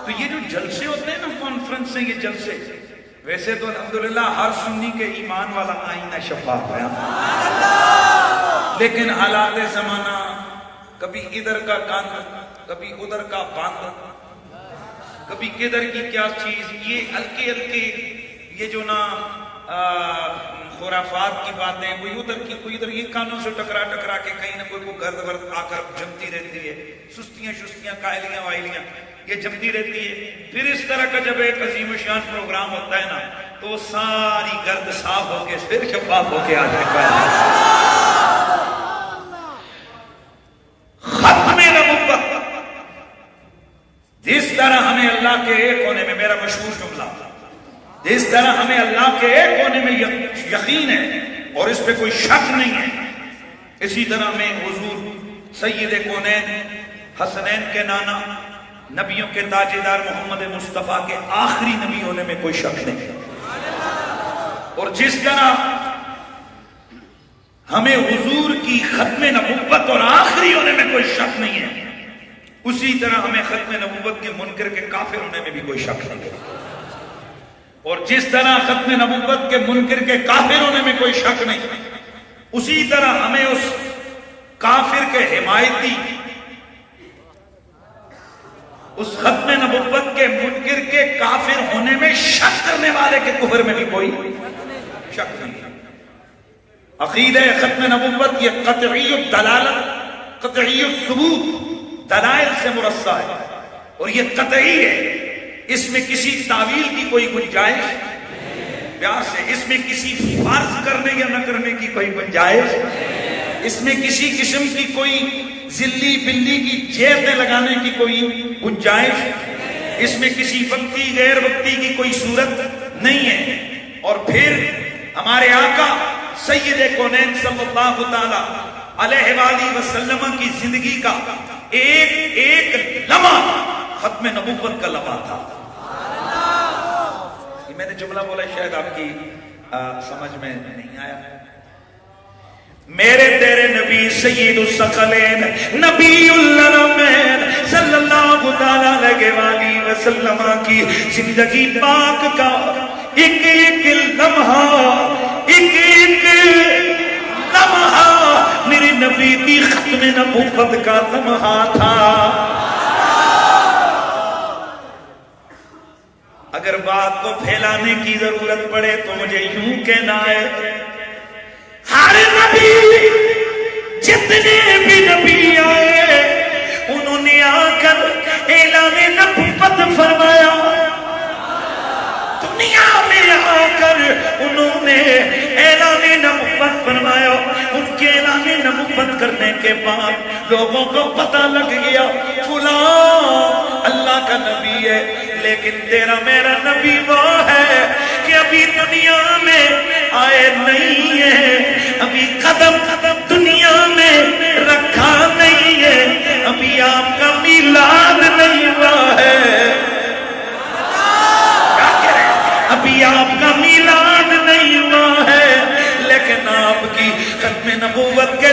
تو یہ جو جلسے ہوتے ہیں نا کانفرنس سے, یہ جلسے ویسے تو الحمدللہ ہر سنی کے ایمان والا آئینہ شفاف ہے, لیکن حالات زمانہ کبھی ادھر کا کاند, کبھی ادھر کا باند, کبھی کدھر کی کیا چیز, یہ ہلکے ہلکے یہ جو نا خرافات کی باتیں, کوئی ادھر کی کوئی ادھر, یہ کانوں سے ٹکرا ٹکرا کے کہیں نہ کوئی گرد ورد آ کر جمتی رہتی ہے. سستیاں شستیاں قائلیاں وائلیاں یہ جمتی رہتی ہے. پھر اس طرح کا جب ایک عظیم الشان پروگرام ہوتا ہے نا تو وہ ساری گرد صاف ہو کے پھر شفاف ہو کے آ جائے. ختم نبوت جس طرح ہمیں اللہ کے ایک ہونے میں, میرا مشہور جملہ, جس طرح ہمیں اللہ کے ایک ہونے میں یقین ہے اور اس پہ کوئی شک نہیں ہے, اسی طرح میں حضور سید کونین حسنین کے نانا نبیوں کے تاجدار محمد مصطفیٰ کے آخری نبی ہونے میں کوئی شک نہیں ہے. اور جس طرح ہمیں حضور کی ختم نبوت اور آخری ہونے میں کوئی شک نہیں ہے, اسی طرح ہمیں ختم نبوت کے منکر کے کافر ہونے میں بھی کوئی شک نہیں ہے. اور جس طرح ختم نبوت کے منکر کے کافر ہونے میں کوئی شک نہیں, اسی طرح ہمیں اس کافر کے حمایتی, اس ختم نبوت کے منکر کے کافر ہونے میں شک کرنے والے کے کفر میں بھی کوئی شک نہیں. عقیدہ ختم نبوت یہ قطعی الدلالت, قطعی الثبوت, دلائل سے مرصع ہے, اور یہ قطعی ہے, اس میں کسی تعویل کی کوئی گنجائش, پیار سے, اس میں کسی فرض کرنے یا نہ کرنے کی کوئی گنجائش, اس میں کسی قسم کی کوئی ذلی بلی کی جیب میں لگانے کی کوئی گنجائش, اس میں کسی وقتی غیر وقتی کی کوئی صورت نہیں ہے. اور پھر ہمارے آقا سید کونین صلی اللہ تعالی علیہ وآلہ وسلم کی زندگی کا ایک ایک لمحہ ختم نبوت کا لمحہ تھا. یہ میں نے جملہ بولا شاید آپ کی سمجھ میں نہیں آیا. میرے تیرے نبی سید الثقلین نبی العالمین صلی اللہ تعالی علیہ وسلم کی زندگی پاک کا ایک ایک لمحہ, ایک ایک لمحہ میرے نبی کی ختم نبوت کا لمحہ تھا. اگر بات کو پھیلانے کی ضرورت پڑے تو مجھے یوں کہنا ہے, ہر نبی, جتنے بھی نبی آئے انہوں نے آ کر اعلان نبوت فرمایا. دنیا میں آ کر انہوں نے اعلان نبوت فرمایا. ان کے اعلان نبوت کرنے کے بعد لوگوں کو پتہ لگ گیا فلاں اللہ کا نبی ہے, لیکن تیرا میرا نبی وہ ہے کہ ابھی دنیا میں آئے نہیں ہے, ابھی قدم دنیا میں رکھا نہیں ہے, ابھی آپ کا میلاد نہیں ہوا ہے, ابھی آپ کا میلاد نہیں ہوا ہے, لیکن آپ کی ختم نبوت کے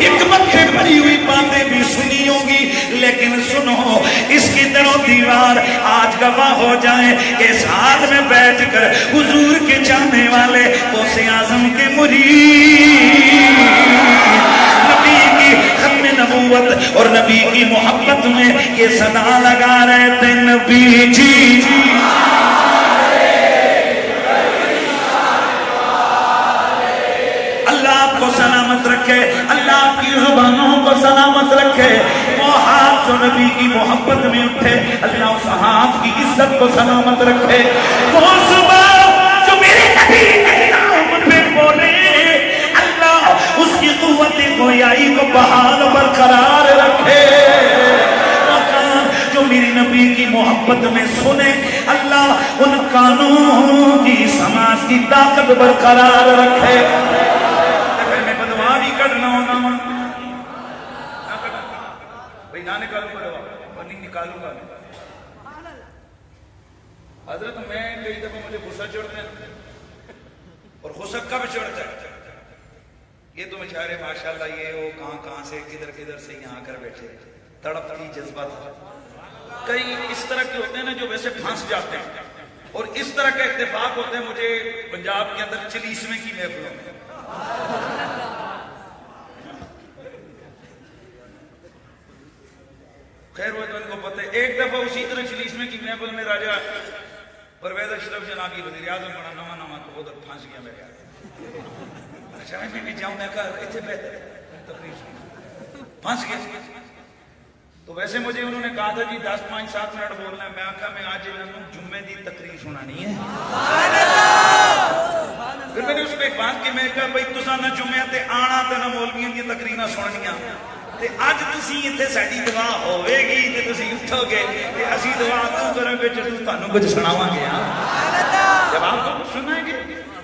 حکمت سے بھری ہوئی باتیں بھی سنی ہوگی، لیکن سنو اس کی طرح دیوار آج گواہ ہو جائے کہ ساتھ میں بیٹھ کر حضور کے چاہنے والے غوث اعظم کے مرید نبی کی ختم نبوت اور نبی کی محبت میں یہ صدا لگا رہے تھے، نبی جی اللہ آپ کو سلامت رکھے، اللہ آپ کی زبانوں کو سلامت رکھے۔ وہ ہاتھ جو نبی کی محبت میں اٹھے، اللہ اس ہاتھ کی عزت کو سلامت رکھے۔ وہ زبان جو میرے نبی کے نام پہ بولے، اللہ اس کی قوت گویائی کو بحال برقرار رکھے۔ وہ کان جو میری نبی کی محبت میں سنے، اللہ ان کانوں کی سماعت کی طاقت برقرار رکھے۔ نکالوں گا حضرت میں کئی دفعہ مجھے غصہ چڑھتے ہیں اور غصہ کب چڑھتا ہے؟ یہ تو بیچارے ماشاءاللہ یہ وہ کہاں سے کدھر سے یہاں کر بیٹھے، تڑپ کی جذبہ تھا۔ کئی اس طرح کے ہوتے ہیں نا جو ویسے پھانس جاتے ہیں، اور اس طرح کا اتفاق ہوتے ہیں مجھے پنجاب کے اندر چلیسویں کی محفلوں میں۔ خیر وہ تو ان کو پتہ ہے۔ ایک دفعہ اسی طرح چلیسویں کی محفل میں راجہ پرویز اشرف جناب کی وزیر اعظم بڑا نواں تو ادھر پھانس گیا میرے۔ اچھا میں بھی جاؤں، میں کہا اتنے بہتر تقریر پھانس گیا۔ تو ویسے مجھے انہوں نے کہا تھا جی 10-5-7 منٹ بولنا ہے، میں آکھا میں آج انہوں جمعے دی تقریر سنانی ہے۔ پھر میں نے اس کو ایک بات کی، میں کہا بھائی تساں نہ جمعے تے آنا تے نہ مولویاں دی تقریراں سننیاں، تے اج تسی ایتھے ساڈی دعا ہوے گی تے تسی اٹھو گے تے اسی دعا تو کریں گے جدوں تانوں کچھ سناواں گے۔ جب آپ کو سنائیں گے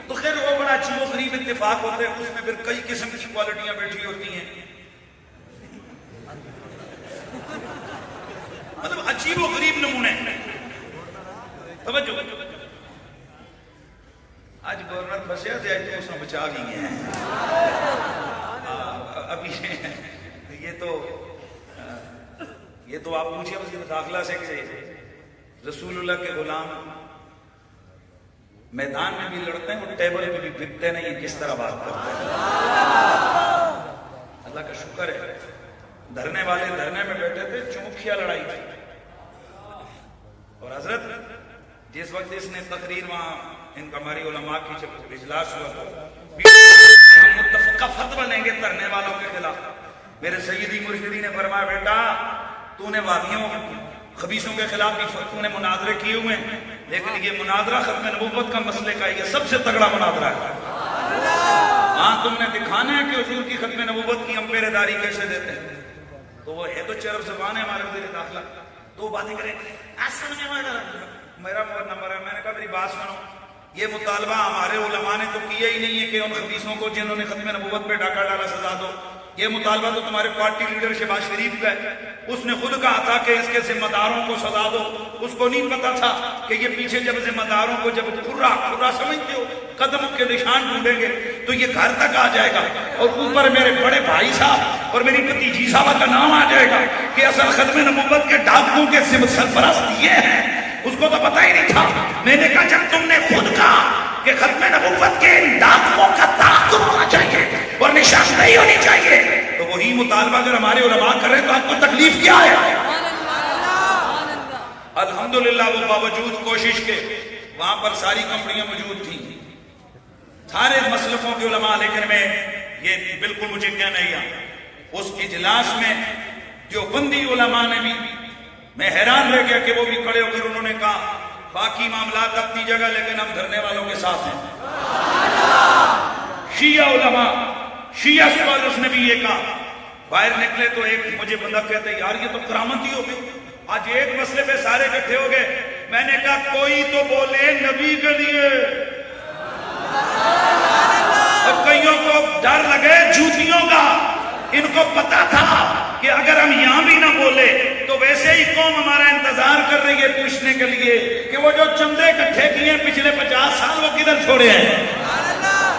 تو خیر وہ بڑا عجیب و غریب اتفاق ہوتا ہے، اس میں پھر کئی قسم کی کوالٹیاں بیٹھی ہوتی ہیں، مطلب عجیب و غریب نمونے۔ توجہ، آج گورنر پھنسیا تھے، آج تو اس نے بچا بھی گئے ہیں۔ ابھی یہ تو آپ پوچھئے وزیر داخلہ سے کہ رسول اللہ کے غلام میدان میں بھی لڑتے ہیں اور ٹیبل میں بھی بکتے نہیں ہیں، کس طرح بات کرتے ہیں۔ اللہ کا شکر ہے، دھرنے والے دھرنے میں بیٹھے تھے، چمکھیا لڑائی تھی، اور حضرت جس وقت اس نے تقریر وہاں ان کا ہماری علماء کی جب اجلاس ہوا تو ہم متفقہ فتویٰ لیں گے دھرنے والوں کے خلاف، میرے سیدی مرشدی نے فرمایا بیٹا تو نے وادیوں خبیثوں کے خلاف بھی تو نے مناظرے کیے ہوئے ہیں، لیکن یہ مناظرہ ختم نبوت کا مسئلے کا یہ سب سے تگڑا مناظرہ ہے۔ ہاں تم نے دکھانا ہے کہ حضور کی ختم نبوت کی ہم پہرے داری کیسے دیتے ہیں۔ تو وہ ہے تو چرب زبان ہے ہمارے وزیر داخلہ، تو باتیں کریں میرا نمبر ہے۔ میں نے کہا میری بات سنو، یہ مطالبہ ہمارے علماء نے تو کیا ہی نہیں ہے کہ ان خبیثوں کو جنہوں نے ختم نبوت پہ ڈاکہ ڈالا سزا دو، یہ مطالبہ تو تمہارے پارٹی لیڈر شہباز شریف کا ہے، اس نے خود کہا تھا کہ اس کے ذمہ داروں کو سزا دو۔ اس کو نہیں پتا تھا کہ یہ پیچھے جب ذمہ داروں کو جب کھرا سمجھتے ہو قدم کے نشان ڈھونڈیں گے تو یہ گھر تک آ جائے گا، اور اوپر میرے بڑے بھائی صاحب اور میری بھتیجی صاحبہ کا نام آ جائے گا کہ اصل ختم نبوت کے ڈاکوں کے سرپرست یہ ہیں۔ اس کو تو پتہ ہی نہیں تھا۔ میں نے کہا جب تم نے خود کہا کہ ختم نبوت کے ڈاکوں کا تعاقب ہونا چاہیے اور نشان نہیں ہونی چاہیے، تو وہی مطالبہ اگر ہمارے علماء کر رہے ہیں تو آپ کو تکلیف کیا ہے؟ الحمدللہ وہ باوجود کوشش کے وہاں پر ساری کمپنیاں موجود تھیں، سارے مسلکوں کے علماء، لیکن میں یہ بالکل مجھے کہنا ہی اس اجلاس میں جو بندی علماء نے بھی، میں حیران رہ گیا کہ وہ بھی کھڑے ہو کر انہوں نے کہا باقی معاملات اپنی جگہ لیکن ہم دھرنے والوں کے ساتھ ہیں۔ شیعہ علماء، شیعہ سکالرز نے بھی یہ کہا۔ باہر نکلے تو ایک مجھے بندہ کہتا ہے یار یہ تو کرامت ہی ہو گئی، آج ایک مسئلے پہ سارے اکٹھے ہو گئے۔ میں نے کہا کوئی تو بولے نبی کے لیے، اور کئیوں کو ڈر لگے جوتیوں کا۔ ان کو پتا تھا کہ اگر ہم یہاں بھی نہ بولے تو ویسے ہی قوم ہمارا انتظار کر رہی ہے پوچھنے کے لیے کہ وہ جو چندے اکٹھے کیے ہیں پچھلے 50 سال وہ کدھر چھوڑے ہیں۔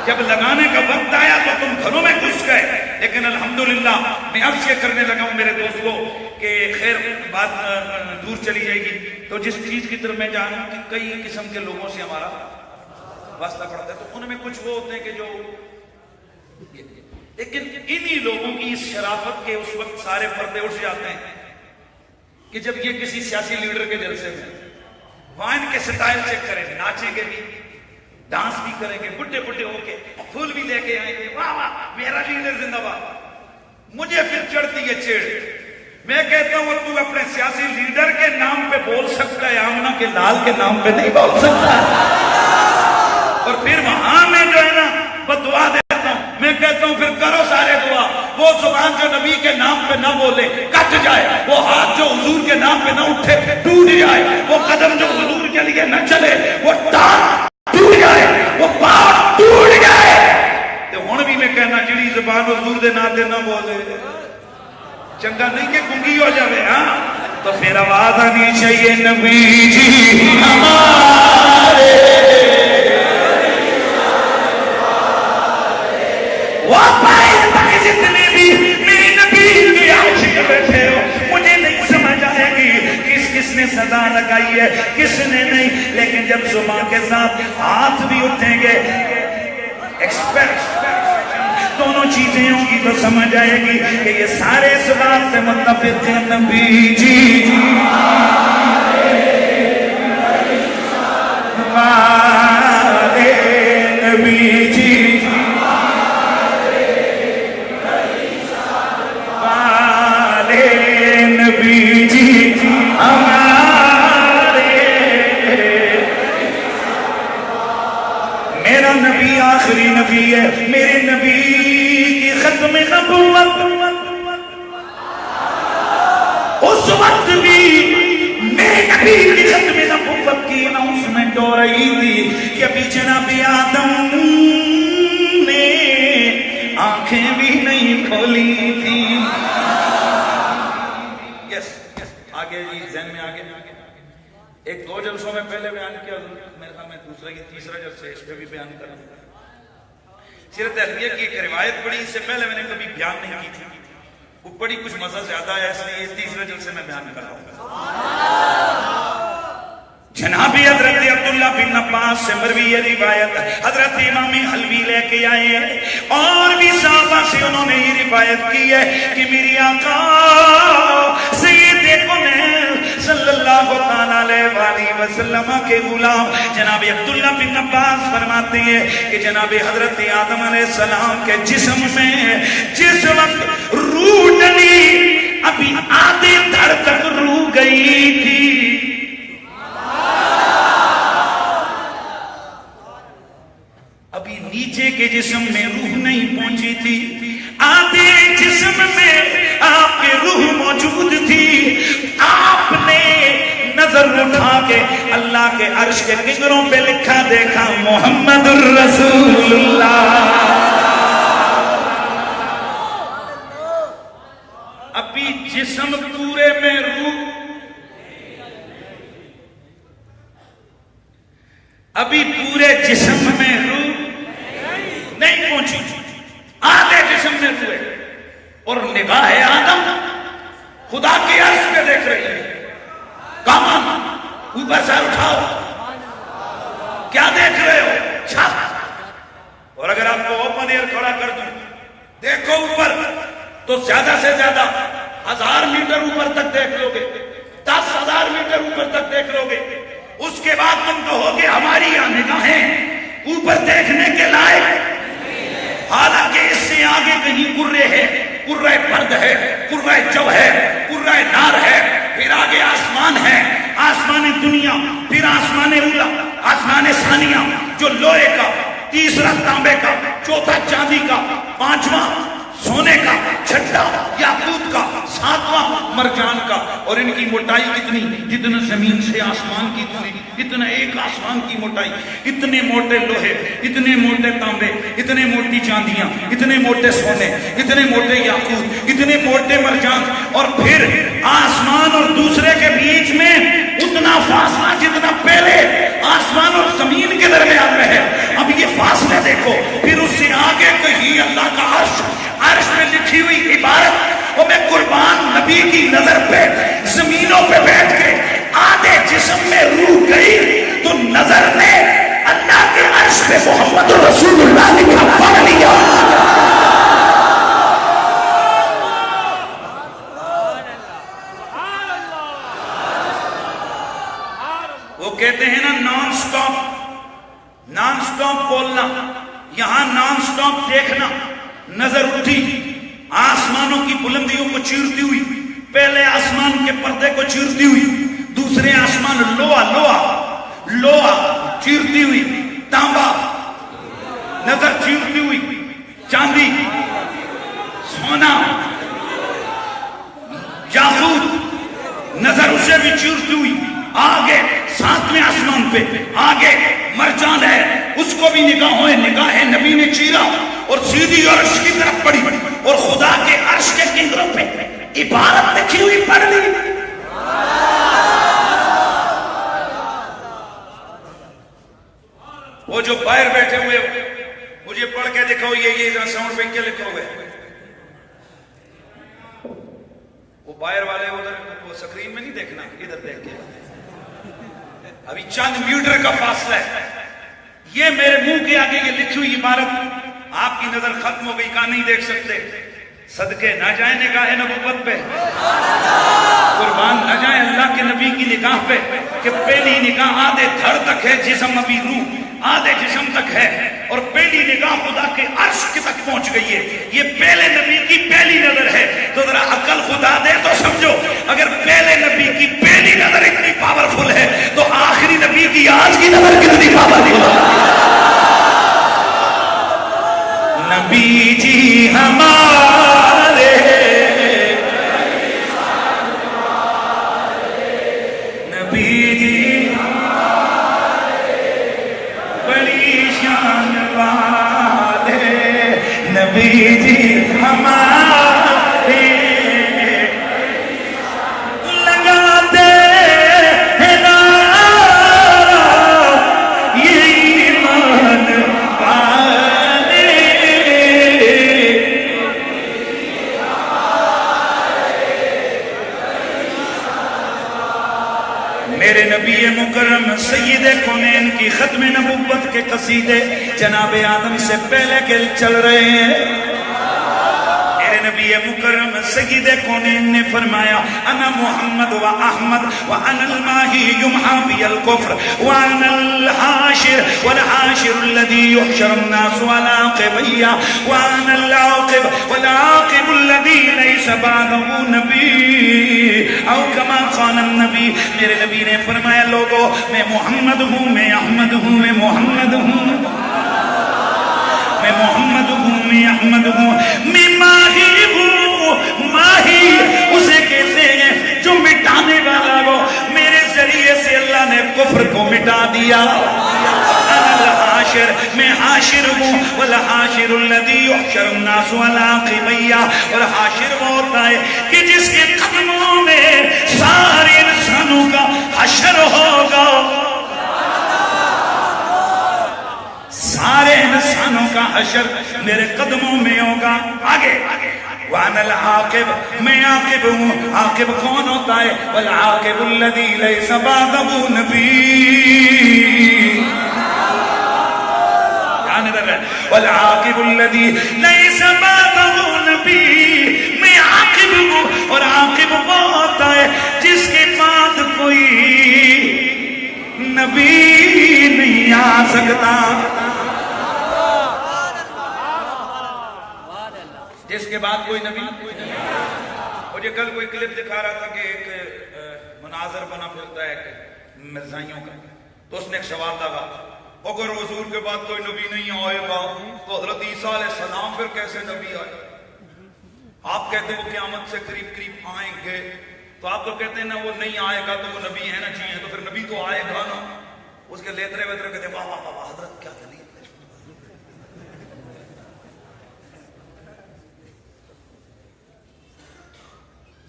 جب لگانے کا وقت آیا تو تم گھروں میں گھس گئے. لیکن الحمدللہ میں عرض یہ کرنے لگا ہوں میرے دوستوں کہ خیر بات دور چلی جائے گی. تو جس چیز کی طرف میں جانوں کہ کئی قسم کے لوگوں سے ہمارا واسطہ پڑتا ہے تو ان میں کچھ وہ ہوتے ہیں کہ جو لیکن انہی لوگوں کی اس شرافت کے اس وقت سارے پردے اٹھ جاتے ہیں کہ جب یہ کسی سیاسی لیڈر کے جلسے میں وہاں ان کے سٹائل چیک کریں گے, ناچیں گے بھی, ڈانس بھی کریں گے, بڈھے بڈھے ہو کے پھول بھی لے کے آئیں گے, واہ واہ میرا لیڈر زندہ باد. مجھے پھر چڑھتی ہے چیڑ. میں کہتا ہوں تو اپنے سیاسی لیڈر کے نام پہ بول سکتا ہے, آمنہ کے لال کے نام پہ نہیں بول سکتا. اور پھر وہاں میں جو ہے نا بدعا دیتا ہوں. میں کہتا ہوں پھر کرو سارے دعا. وہ زبان جو نبی کے نام پہ نہ بولے کٹ جائے, وہ ہاتھ جو حضور کے نام پہ نہ اٹھے ٹوٹ جائے, وہ قدم جو حضور کے لیے نہ چلے وہ ٹانگ ٹوٹ جائے, وہ پاؤں ٹوٹ جائے. تو ہن بھی میں کہنا جڑی زبان حضور دے نام تے نہ بولے چنگا نہیں کہ گنگی ہو جائے. ہاں تو پھر آواز آنی چاہیے نبی جی ہمارے, وہ پائے تک جتنے بھی میرے نبی کے عاشق بیٹھے ہو مجھے نہیں سمجھ آئے گی کس نے صدا لگائی ہے کس نے نہیں. لیکن جب زبان کے ساتھ ہاتھ بھی اٹھیں گے دونوں چیزیں ہوں گی تو سمجھ آئے گی کہ یہ سارے اس بات سے متفق ہیں نبی جی ہمارے نبی جی ہمارے نبی جی ہمارے. میرا نبی آخری نبی ہے. میرے نبی کی ختم نبوت اس وقت بھی میرے نبی کی ختم نبوت کی اناؤنسمنٹ ہو رہی تھی کہ ابھی جناب آدم نے آنکھیں بھی نہیں کھولی تھی. یس آگے جی ذہن میں آگے ایک دو جلسوں میں پہلے بیان کیا, میرے خیال میں دوسرا یا تیسرا جلسہ اس پہ بھی بیان کروں. سیرت علمیہ کی ایک روایت پڑھی, اس سے پہلے میں نے کبھی بیان نہیں کی تھی, وہ بڑی کچھ مزہ زیادہ ہے اس لیے تیسرے جلسے میں بیان کر رہا ہوں. جناب حضرت عبداللہ بن عباس سے مروی یہ روایت حضرت امام حلوی لے کے آئے ہیں اور بھی صحابہ سے انہوں نے یہ روایت کی ہے کہ میری آقا سید کونین صلی اللہ علیہ وآلہ وسلم کے غلام جناب عبداللہ بن عباس فرماتے ہیں کہ جناب حضرت آدم علیہ السلام کے جسم میں جس وقت روح ڈلی ابھی آدھے دھڑ تک روح گئی تھی. ابھی نیچے کے جسم میں روح نہیں پہنچی تھی, آدھے جسم میں آپ کی روح موجود تھی. آپ نے نظر اٹھا کے اللہ کے عرش کے کنگروں پہ لکھا دیکھا محمد الرسول اللہ. ابھی جسم پورے میں روح, ابھی پورے جسم میں روح نہیں پہنچی, آدھے جسم میں روح ہے. اور نگاہ آدم خدا کی عرش پہ دیکھ رہی ہے. کام اوپر سر اٹھاؤ, کیا دیکھ رہے ہو؟ چھت. اور اگر آپ کو اوپن ایئر کھڑا کر دوں دیکھو اوپر تو زیادہ سے زیادہ 1000 میٹر اوپر تک دیکھ لو گے, 10,000 میٹر اوپر تک دیکھ لو گے. اس کے بعد تم کہو گے ہماری یہاں نگاہیں اوپر دیکھنے کے لائق. حالانکہ اس سے آگے کہیں کرے ہے, کرہ پرد ہے, کرہ جو ہے, کرہ نار ہے, پھر آگے آسمان ہے, آسمان دنیا, پھر آسمان اولا, آسمان ثانیہ جو لوہے کا, تیسرا تانبے کا, چوتھا چاندی کا, پانچواں سونے کا, چھٹا یاقوت کا, ساتواں مرجان کا. اور ان کی موٹائی کتنی, جتنا زمین سے آسمان کی دوری, اتنا ایک آسمان کی موٹائی. اتنے موٹے لوہے, اتنے موٹے تانبے, اتنے موٹی چاندیاں, اتنے موٹے سونے, اتنے موٹے یاقوت, اتنے موٹے مرجان. اور پھر آسمان اور دوسرے کے بیچ میں اتنا فاصلہ جتنا پہلے آسمان اور زمین کے درمیان میں ہے. اب یہ فاصلے دیکھو, پھر پہ زمینوں پہ بیٹھ کے آدھے جسم میں روح گئی تو نظر نے اللہ کے عرش پہ محمد رسول اللہ لکھا پڑھ لیا. وہ کہتے ہیں نا نان سٹاپ بولنا, یہاں نان سٹاپ دیکھنا. نظر اٹھی آسمانوں کی بلندیوں کو چیرتی ہوئی, پہلے آسمان کے پردے کو چیرتی ہوئی, دوسرے آسمان لوہا چیرتی ہوئی, تانبا نظر چیرتی ہوئی, چاندی, سونا, یاقوت نظر اسے بھی چیرتی ہوئی. آگے ساتویں آسمان پہ آگے مرجان ہے, اس کو بھی نگاہ نبی نے چیرا اور سیدھی عرش کی طرف پڑی اور خدا کے عرش کے کناروں پہ عبارت لکھی ہوئی پڑھ لی. وہ جو باہر بیٹھے ہوئے مجھے پڑھ کے دکھاؤ یہ ساؤنڈ پہ کیا لکھا ہوا ہے. وہ باہر والے ادھر وہ سکرین میں نہیں دیکھنا, ادھر دیکھ کے ابھی چند میٹر کا فاصلہ ہے. یہ میرے منہ کے آگے یہ لکھی ہوئی عبارت, آپ کی نظر ختم ہو گئی, کہاں نہیں دیکھ سکتے. صدقے نہ جائیں نگاہ نبوت پہ, قربان نہ جائیں اللہ کے نبی کی نگاہ پہ کہ پہلی نگاہ آدھے دھڑ تک ہے, جسم ابھی روح آدھے جسم تک ہے, اور پہلی نگاہ خدا کے عرش کے تک پہنچ گئی ہے. یہ پہلے نبی کی پہلی نظر ہے. تو ذرا عقل خدا دے تو سمجھو, اگر پہلے نبی کی پہلی نظر اتنی پاورفل ہے تو آخری نبی کی آج کی نظر کتنی پاورفل ہے. نبی جی ہمارے نبی جی بڑی شان والے, نبی جی ہمارے لگاتے ہیں نعرہ یہ ایمان والے. میرے نبی مکرم سید کونین کی ختم نبوت کے قصیدے جناب آدم سے پہلے کے چل رہے ہیں. میرے نبی مکرم سید کونین نے فرمایا انا محمد و احمد و انا الماہی یمحا بی الکفر و انا الحاشر والحاشر الذي يحشر الناس والعاقبیہ و انا العاقب والعاقب الذي ليس بعده نبی او کما قال النبی. میرے نبی نے فرمایا لوگو میں محمد ہوں, میں احمد ہوں, میں محمد ہوں, میں محمد ہوں, میں احمد ہوں, میں ماہی ہوں. ماہی اسے کہتے ہیں جو مٹانے والا ہو. میرے ذریعے سے اللہ نے کفر کو مٹا دیا. انا الحاشر, میں حاشر ہوں, والحاشر الذی یحشر الناس والعاقبیہ, اور حاشر وہ ہوتا ہے کہ جس کے قدموں میں سارے انسانوں کا حشر ہوگا, سارے انسانوں کا حشر میرے قدموں میں ہوگا. آگے وَأَنَا الْعَاقِبُ, میں عاقب ہوں. عاقب کون ہوتا ہے؟ وَالْعَاقِبُ الَّذِي لَيْسَ بَعْدَهُ نَبِيٌّ. وَالْعَاقِبُ الَّذِي لَيْسَ بَعْدَهُ نَبِيٌّ. میں عاقب ہوں, اور عاقب وہ ہوتا ہے جس کے بعد کوئی نبی نہیں آ سکتا. جس کے بعد کوئی نبی. مجھے کل کوئی کلپ دکھا رہا تھا کہ ایک مناظر بنا پھرتا ہے مرزائیوں کا, تو اس نے ایک سوال لگا, اگر حضور کے بعد کوئی نبی نہیں آئے گا تو حضرت عیسیٰ علیہ السلام پھر کیسے نبی آئے؟ آپ کہتے ہیں وہ قیامت سے قریب قریب آئیں گے, تو آپ تو کہتے ہیں نا وہ نہیں آئے گا تو وہ نبی ہے نا چاہیے, تو پھر نبی تو آئے گا نا. اس کے لیترے ویترے کہتے ہیں واہ واہ واہ حضرت کیا دلیل.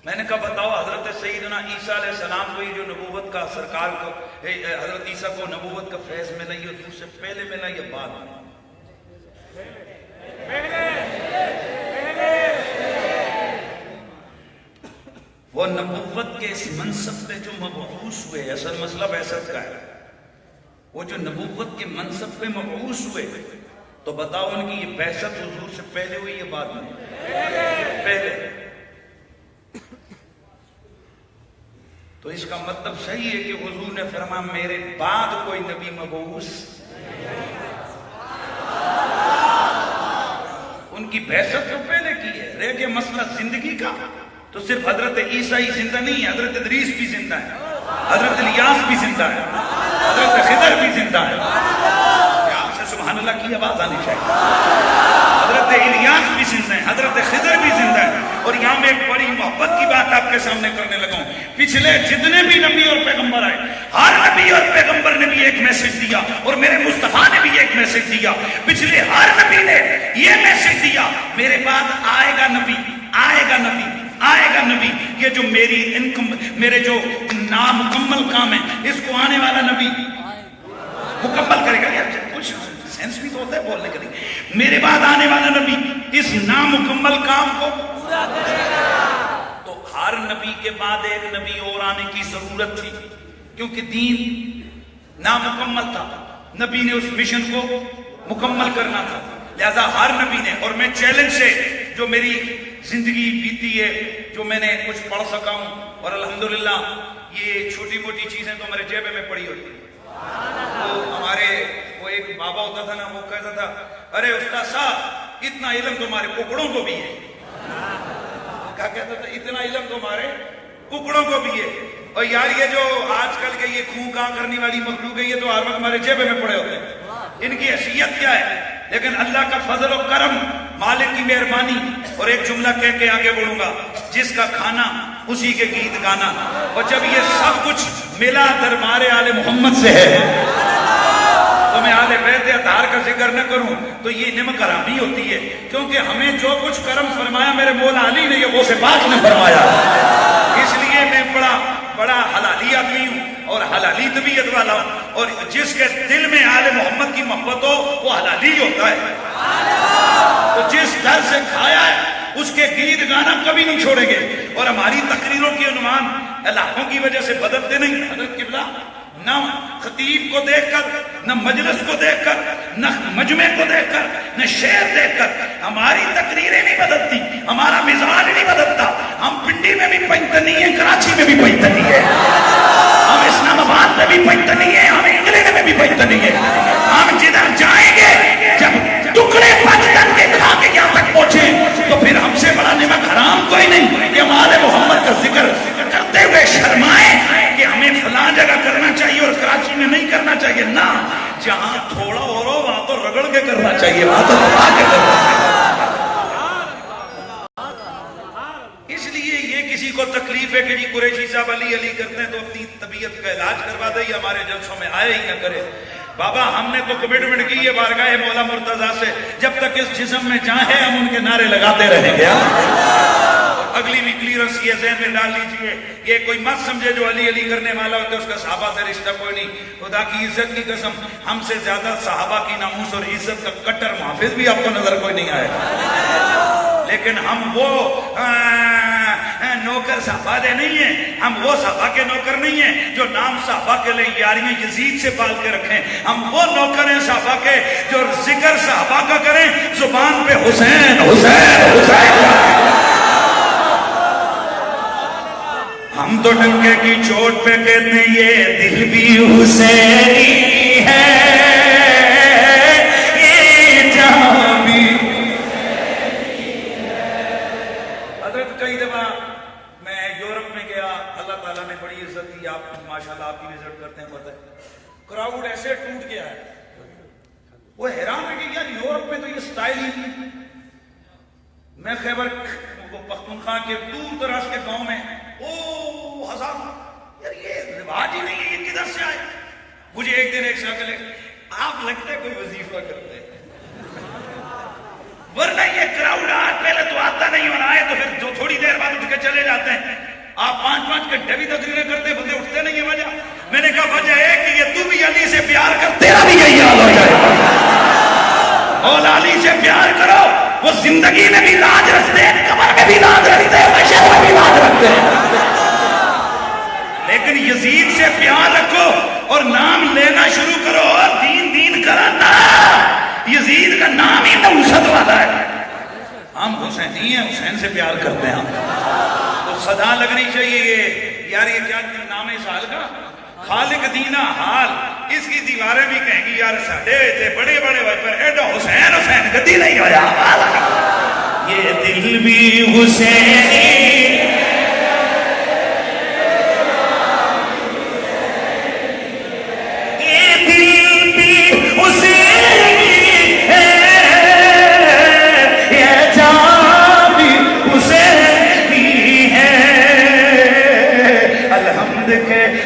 میں نے کہا بتاؤ حضرت سیدنا عیسیٰ علیہ السلام کو یہ جو نبوت کا سرکار کو حضرت عیسیٰ کو نبوت کا فیض ملا, یہ حضور سے پہلے ملا یا بعد میں؟ وہ نبوت کے اس منصب پہ جو مبعوث ہوئے، اصل مسئلہ بعثت کا ہے، وہ جو نبوت کے منصب پہ مبعوث ہوئے، تو بتاؤ ان کی یہ بعثت حضور سے پہلے ہوئی یا بعد میں؟ پہلے۔ تو اس کا مطلب صحیح ہے کہ حضور نے فرمایا میرے بعد کوئی نبی مبعوث، ان کی بعثت تو پہلے کی ہے، رہ گیا مسئلہ زندگی کا، تو صرف حضرت عیسیٰ ہی زندہ نہیں ہے، حضرت ادریس بھی زندہ ہے، حضرت الیاس بھی زندہ ہے، حضرت خضر بھی زندہ ہے۔ آپ سے سبحان اللہ کی آواز آنی چاہیے۔ حضرت الیاس بھی زندہ ہے، حضرت خضر بھی زندہ ہے۔ اور یہاں میں ایک بڑی محبت کی بات آپ کے سامنے کرنے لگا ہوں، پچھلے جتنے بھی نبی اور پیغمبر آئے، ہر نبی اور پیغمبر نے بھی ایک میسج دیا، اور میرے مصطفیٰ نے بھی ایک میسج دیا۔ پچھلے ہر نبی نے یہ میسج دیا، میرے بعد آئے گا نبی، آئے گا نبی، آئے گا نبی، یہ جو میرے جو نامکمل کام ہے اس کو آنے والا نبی مکمل کرے گا۔ یار کچھ سینس بھی تو ہوتا ہے بولنے کے لیے۔ میرے بعد آنے والا نبی اس نامکمل کام کو پورا کرے گا۔ تو ہر نبی کے بعد ایک نبی اور آنے کی ضرورت تھی، کیونکہ دین نامکمل تھا، نبی نے اس مشن کو مکمل کرنا تھا، لہذا ہر نبی نے۔ اور میں چیلنج سے جو میری زندگی بیتی ہے، جو میں نے کچھ پڑھ سکا ہوں، اور الحمدللہ یہ چھوٹی موٹی چیزیں تو میرے جیبے میں پڑی ہوتی ہیں۔ وہ ہمارے وہ ایک بابا ہوتا تھا نا، وہ کہتا تھا ارے استاد صاحب اتنا علم تمہارے ککڑوں کو بھی ہے۔ کیا کہتا تھا؟ اتنا علم تمہارے ککڑوں کو بھی ہے۔ اور یار یہ جو آج کل کے یہ خوں کاں کرنے والی مخلوق ہے، یہ تو ہر وقت ہمارے جیبے میں پڑے ہوتے ہیں، ان کی حیثیت کیا ہے؟ لیکن اللہ کا فضل و کرم، مالک کی مہربانی۔ اور ایک جملہ کہہ کے آگے بڑھوں گا، جس کا کھانا اسی کے گیت گانا۔ اور جب یہ سب کچھ ملا دربار آل محمد سے ہے، تو میں آل بیت اطہار کا ذکر نہ کروں تو یہ نعمت کرامی ہوتی ہے، کیونکہ ہمیں جو کچھ کرم فرمایا میرے مولا علی نے، یہ غوث پاک نے فرمایا۔ اس لیے میں بڑا حلالی آدمی ہوں اور حلالی طبیعت والا ہوں، اور جس کے دل میں آل محمد کی محبت ہو وہ حلالی ہوتا ہے۔ تو جس در سے کھایا ہے اس کے گیت گانا کبھی نہیں چھوڑیں گے۔ اور ہماری تقریروں کے عنوان علاقوں کی وجہ سے بدلتے نہیں۔ حضرت قبلہ نہ خطیب کو دیکھ کر، نہ مجلس کو دیکھ کر، نہ مجمع کو دیکھ کر، نہ شعر دیکھ کر ہماری تقریریں نہیں بدلتی، ہمارا مزاج نہیں بدلتا۔ ہم پنڈی میں بھی پنجتنی ہیں، کراچی میں بھی پنجتنی ہے، ہم اسلام آباد میں بھی پنجتنی ہے، ہم انگلینڈ میں بھی پنجتنی ہے۔ ہم جدھر جائیں گے، جب ٹکڑے پنجتن کے کھا کے یہاں تک پہنچے تو پھر ہم سے بڑا نعمت حرام کوئی نہیں کہ ہم آل محمد کا ذکر کرتے ہوئے شرمائیں کہ ہمیں فلاں جگہ کرنا چاہیے اور کراچی میں نہیں کرنا چاہیے۔ نہ، جہاں تھوڑا اور ہو وہاں تو رگڑ کے کرنا چاہیے، وہاں تو دبا کے کرنا چاہیے۔ اس لیے یہ کسی کو تکلیف ہے کہ جی قریشی صاحب علی علی کرتے ہیں تو اپنی طبیعت کا علاج کروا دے، ہمارے جلسوں میں آئے ہی نہ کرے۔ بابا ہم نے تو کمٹمنٹ کی ہے بارگاہ مولا مرتضیٰ سے، جب تک اس جسم میں جان ہے ہم ان کے نعرے لگاتے رہیں گے۔ اگلی بھی کلیئرنس یہ ذہن میں ڈال لیجئے، یہ کوئی مت سمجھے جو علی علی کرنے والا ہوتا ہے اس کا صحابہ سے رشتہ کوئی نہیں۔ خدا کی عزت کی قسم، ہم سے زیادہ صحابہ کی ناموس اور عزت کا کٹر محافظ بھی آپ کو نظر کوئی نہیں آئے گا۔ لیکن ہم وہ نوکر صحابہ دے نہیں ہیں، ہم وہ صحابہ کے نوکر نہیں ہیں جو نام صحابہ کے لئے یاریاں یزید سے پال کے رکھیں۔ ہم وہ نوکر ہیں صحابہ کے جو ذکر صحابہ کا کریں، زبان پہ حسین حسین حسین۔ ہم تو ڈنکے کی چوٹ پہ کہتے ہیں یہ دل بھی حسینی ہے، یہ جہاں بھی۔ حضرت کئی دفعہ میں یورپ میں گیا، اللہ تعالیٰ نے بڑی عزت دی، آپ ماشاءاللہ آپ بھی وزٹ کرتے ہیں، پتہ ہے کراؤڈ ایسے ٹوٹ گیا ہے، وہ حیران ہے کہ یار یورپ میں تو یہ سٹائل ہی نہیں۔ میں خیبر پختونخوا کے دور دراز کے گاؤں میں ہزار، یار یہ رواج ہی نہیں ہے، یہ کدھر سے آئے؟ مجھے ایک دن ایک شخص نے، آپ لگتے کوئی وظیفہ کرتے ہیں، ورنہ یہ کراؤڈ آج پہلے تو آتا نہیں، اور آئے تو پھر جو تھوڑی دیر بعد اٹھ کے چلے جاتے ہیں۔ آپ 5-5 گھنٹے بھی تقریریں کرتے، بندے اٹھتے نہیں ہے۔ وجہ میں نے کہا وجہ ہے کہ یہ تو بھی علی سے پیار کر، تیرا بھی یہی حال ہو جائے۔ اور علی سے پیار کرو وہ زندگی میں بھی لاج رکھتے ہیں، قبر میں بھی لاج رکھتے ہیں، محشر میں بھی لاج رکھتے ہیں۔ لیکن یزید سے پیار رکھو اور نام لینا شروع کرو اور دین دین کرانا، یزید کا نام ہی نوست والا ہے۔ ہم حسینی ہیں، حسین سے پیار کرتے ہیں، تو صدا لگنی چاہیے یار یہ کیا نام ہے اس حال کا، خالق دینا حال۔ اس کی دیواریں بھی کہیں گی یار ساڑھے تھے بڑے بڑے ویپر ایڈا حسین حسین گدی نہیں ہویا، یہ دل بھی حسینی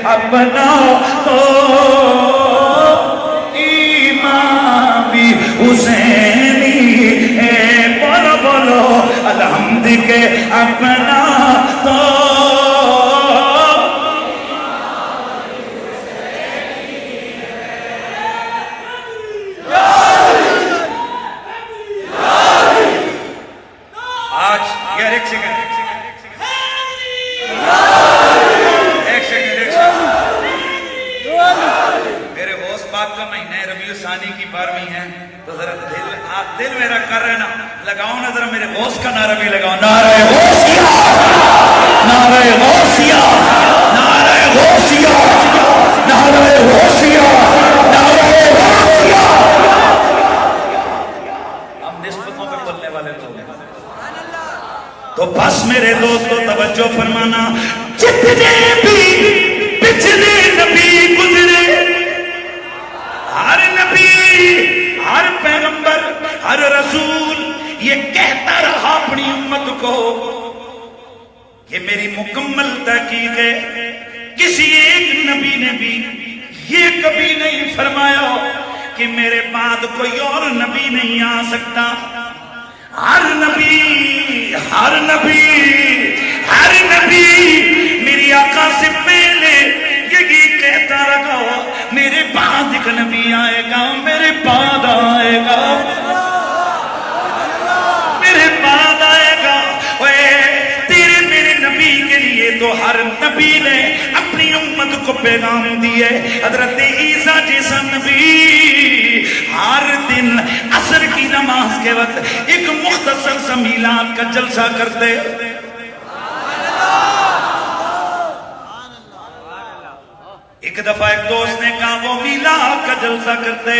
اپنا تو ایمان بھی حسینی ہے، بولو بولو الحمد کے اپنا تو آج یار ایک سیکنڈ کا مہینہ ربیع الثانی کی 12ویں ہے، تو ذرا دل میرا کر رہے نا، لگاؤ نا ذرا میرے غوث کا نعرہ بھی لگاؤ، نعرہ غوثیہ، نعرہ غوثیہ، نعرہ غوثیہ، نعرہ غوثیہ، نعرہ غوثیہ۔ ہم نسبتوں پہ بولنے والے لوگ ہیں، تو بس میرے دوستو توجہ فرمانا، جتنے بھی پچھلے نبی گزرے، ہر نبی، ہر پیغمبر، ہر رسول یہ کہتا رہا اپنی امت کو کہ میری مکمل تحقیق ہے، کسی ایک نبی نے بھی یہ کبھی نہیں فرمایا کہ میرے بعد کوئی اور نبی نہیں آ سکتا۔ ہر نبی، ہر نبی، ہر نبی میری آقا سے پہلے یہی کہتا رہا میرے بعد ایک نبی آئے گا، میرے بعد آئے گا، میرے بعد آئے گا۔ تیرے میرے نبی کے لیے تو ہر نبی نے اپنی امت کو پیغام دیے۔ حضرت عیسیٰ جیسا نبی ہر دن عصر کی نماز کے وقت ایک مختصر سا میلاد کا جلسہ کرتے۔ ایک دفعہ ایک دوست نے کہا وہ میلاد کا جلسہ کرتے،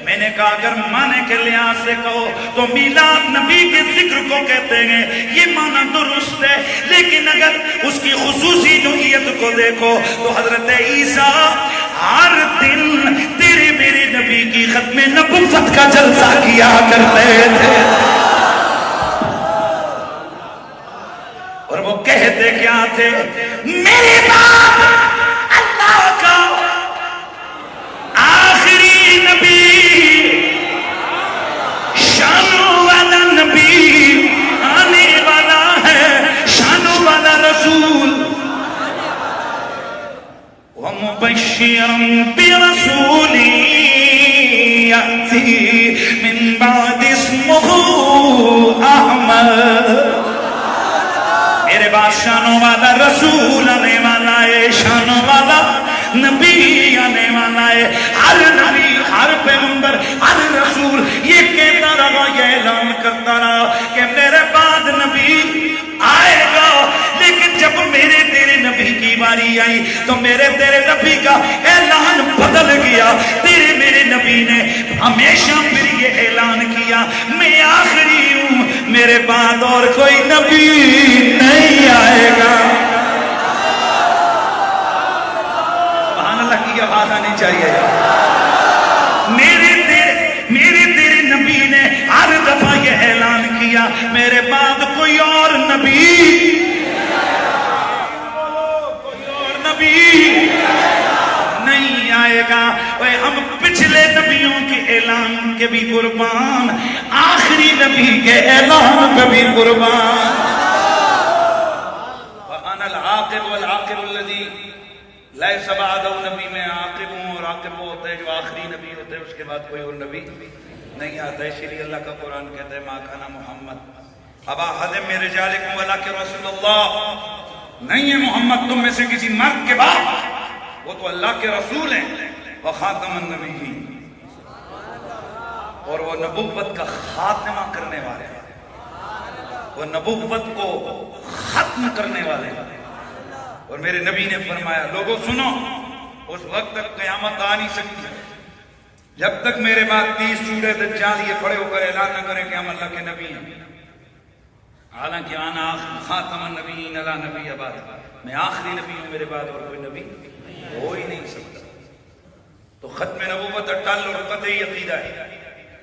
میں نے کہا اگر معنی کے لحاظ سے کہو تو میلاد نبی کے ذکر کو کہتے ہیں، یہ معنی درست ہے، لیکن اگر اس کی خصوصی نوعیت کو دیکھو تو حضرت عیسیٰ ہر دن تیرے میرے نبی کی ختم نبوت کا جلسہ کیا کرتے تھے، اور وہ کہتے کیا تھے؟ میرے بعد اللہ کا آخری نبی، شان والا نبی آنے والا ہے، شان والا رسول، وَمُبَشِّرًا بِرَسُولٍ يَأْتِي مِن بَعْدِ اسْمُهُ أَحْمَدُ۔ میرے بعد شانوں والا رسول آنے والا ہے، شانوں والا نبی آنے والا ہے۔ ہر نبی، ہر پیغمبر، ہر رسول یہ کہتا رہا، یہ اعلان کرتا رہا کہ میرے بعد نبی آئے گا، لیکن جب میرے تیرے نبی کی باری آئی تو میرے تیرے نبی کا اعلان بدل گیا۔ تیرے میرے نبی نے ہمیشہ پھر یہ اعلان کیا میں آخری ہوں، میرے بعد اور کوئی نبی نہیں آئے گا۔ سبحان اللہ کی آواز آنی چاہیے۔ میرے تیرے نبی نے ہر دفعہ یہ اعلان کیا میرے بعد کوئی اور نبی، کوئی اور نبی نہیں آئے گا۔ ہم پچھلے نبیوں کے اعلان کے بھی قربان، آخری نبی کے اعلان کے بھی قربان۔ وَأَنَا الْعَاقِبُ وَالْعَاقِبُ الَّذِي لَيْسَ بَعْدَهُ، نبی میں عاقب ہوں، اور عاقب وہ ہوتا ہے جو آخری نبی ہوتے ہیں، اس کے بعد کوئی اور نبی نہیں آتا، اسی لیے اللہ کا قرآن کہتا ہے ما کان محمد ابا احد من رجالکم ولکن رسول اللہ، نہیں ہے محمد تم میں سے کسی مرد کے باپ، وہ تو اللہ کے رسول ہیں، وخاتم النبیین، اور وہ نبوت کا خاتمہ کرنے والے ہیں، وہ نبوت کو ختم کرنے والے ہیں۔ اور میرے نبی نے فرمایا لوگوں سنو، اس وقت تک قیامت آ نہیں سکتی جب تک میرے بعد 30 چوڑے دجال یہ کھڑے ہو کر اعلان نہ کریں کہ ہم اللہ کے نبی ہیں، حالانکہ آنا خاتم النبیین لا نبی بعد، میں آخری نبی ہوں، میرے بعد اور کوئی نبی ہو ہی نہیں سکتا۔ تو ختم نبوت اٹل اور قطعی عقیدہ ہے،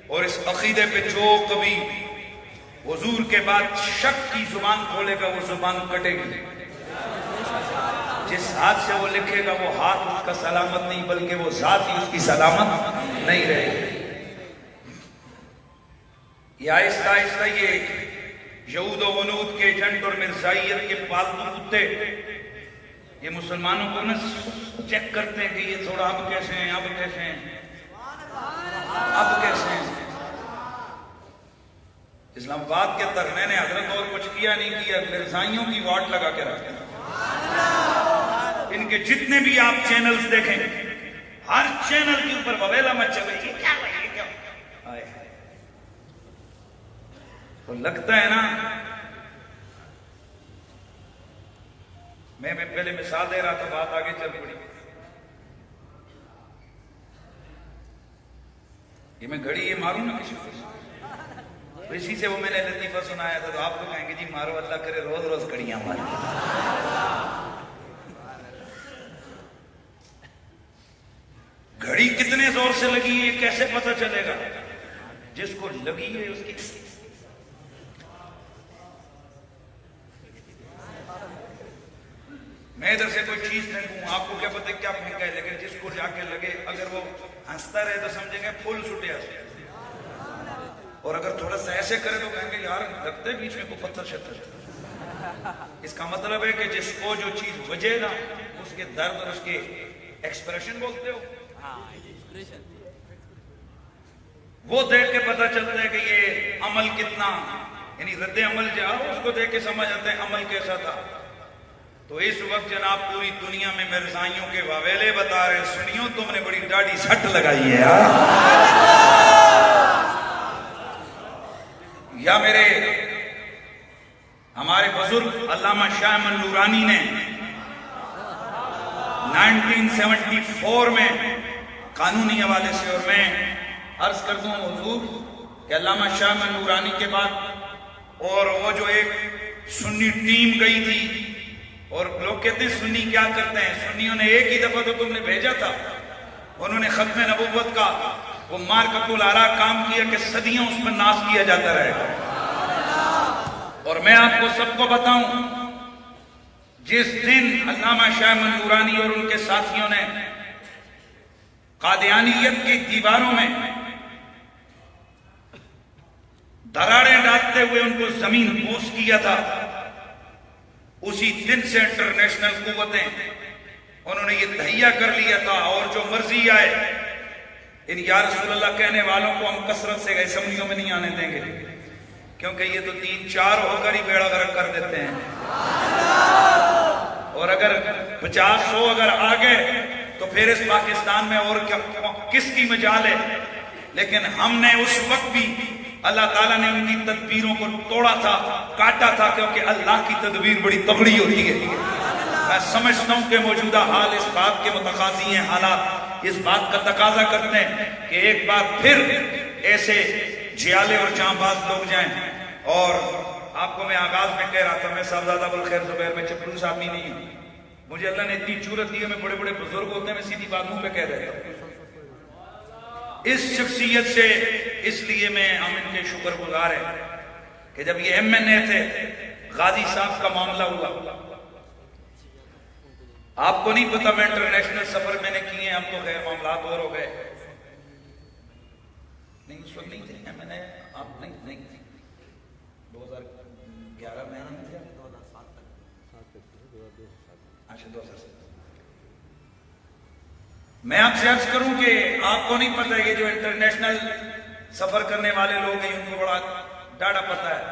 اور اس عقیدے پہ جو کبھی حضور کے بعد شک کی زبان کھولے گا وہ زبان کٹے گی، جس ہاتھ سے وہ لکھے گا وہ ہاتھ اس کا سلامت نہیں بلکہ وہ ذات ہی اس کی سلامت نہیں رہے گی۔ یہ آہستہ آہستہ یہ یہود و غنود کے ایجنٹ اور مرزائیت کے پالتو کتے یہ مسلمانوں کو نہ چیک کرتے ہیں کہ یہ تھوڑا اب کیسے ہیں، اب کیسے ہیں، اب کیسے ہیں۔ اسلام آباد کے ترنے نے حضرت اور کچھ کیا نہیں کیا، مرزائیوں کی واٹ لگا کے رکھتے ہیں۔ ان کے جتنے بھی آپ چینلز دیکھیں، ہر چینل کے اوپر وویلا مچے ہوئے، یہ کیا ہے، یہ کیا آئے ہے۔ تو لگتا ہے نا، میں پہلے مثال دے رہا تھا، بات آگے چل پڑی۔ یہ میں گھڑی یہ ماروں نا کسی کو، اسی سے وہ میں نے لطیفہ سنایا تھا، تو آپ کو کہیں گے جی مارو، اللہ کرے روز روز گھڑیاں مارو۔ گھڑی کتنے زور سے لگی ہے یہ کیسے پتہ چلے گا؟ جس کو لگی ہے اس کی، میں ادھر سے کوئی چیز پھینکوں، آپ کو کیا پتہ کیا پھینکا ہے، لیکن جس کو جا کے لگے، اگر وہ ہنستا رہے تو سمجھیں گے پھول چھٹیا سے، اور اگر تھوڑا سا ایسے کرے تو کہیں گے یار لگتے بیچ میں کوئی پتھر شتر۔ اس کا مطلب ہے کہ جس کو جو چیز وجے نا، اس کے درد اور اس کے ایکسپریشن بولتے ہو، وہ دیکھ کے پتہ چلتا ہے کہ یہ عمل کتنا، یعنی رد عمل جاؤ اس کو دیکھ کے سمجھ آتا ہے عمل کیسا تھا۔ تو اس وقت جناب پوری دنیا میں مرزائیوں کے واویلے بتا رہے ہیں، سنیو تم نے بڑی ڈاڑی سٹ لگائی ہے یار۔ یا میرے ہمارے بزرگ علامہ شاہ احمد نورانی نے 1974 میں قانونی حوالے سے، اور میں عرض کر دوں حضور کہ علامہ شاہ احمد نورانی کے بعد اور وہ جو ایک سنی ٹیم گئی تھی، اور لوگ کہتے ہیں سنی کیا کرتے ہیں، سنیوں نے ایک ہی دفعہ تو تم نے بھیجا تھا، انہوں نے ختم نبوت کا وہ مارکت الارا کام کیا کہ صدیوں اس پر ناز کیا جاتا رہے گا۔ اور میں آپ کو سب کو بتاؤں، جس دن علامہ شاہ احمد نورانی اور ان کے ساتھیوں نے قادیانیت کی دیواروں میں دراڑیں ڈالتے ہوئے ان کو زمین بوس کیا تھا، اسی دن سے انٹرنیشنل قوتیں انہوں نے یہ تہیہ کر لیا تھا، اور جو مرضی آئے ان یا رسول اللہ کہنے والوں کو ہم کثرت سے اسمبلیوں میں نہیں آنے دیں گے، کیونکہ یہ تو 3-4 ہو کر ہی بیڑا غرق کر دیتے ہیں، اور اگر 50-100 اگر آ گئے تو پھر اس پاکستان میں اور کس کی مجال ہے۔ لیکن ہم نے اس وقت بھی اللہ تعالیٰ نے ان کی تدبیروں کو توڑا تھا، کاٹا تھا، کیونکہ اللہ کی تدبیر بڑی تگڑی ہوتی ہے۔ میں سمجھتا ہوں کہ موجودہ حال اس بات کے متقاضی ہیں، حالات اس بات کا تقاضا کرتے ہیں کہ ایک بار پھر ایسے جیالے اور جاں باز لوگ جائیں۔ اور آپ کو میں آغاز میں کہہ رہا تھا، میں صاحبزادہ ابوالخیر زبیر میں چپلوس آدمی نہیں ہوں، مجھے اللہ نے اتنی جرأت دی ہے، میں بڑے بڑے بزرگ ہوتے ہیں میں سیدھی بات منہ پہ کہہ دیتا ہوں۔ اس شخصیت سے اس لیے میں ہم ان کے شکر گزار ہیں کہ جب یہ MNA تھے، غازی صاحب کا معاملہ ہوا، آپ کو نہیں پتا میں انٹرنیشنل سفر میں نے کیے ہیں، اب تو خیر معاملات اور ہو گئے، نہیں اس وقت نہیں تھے MNA، آپ نہیں 2011 میں آنا تھے، 2007 اچھا 2007۔ میں آپ سے عرض کروں کہ آپ کو نہیں پتا یہ جو انٹرنیشنل سفر کرنے والے لوگ ہیں، ان کو بڑا ڈاڑا پتا ہے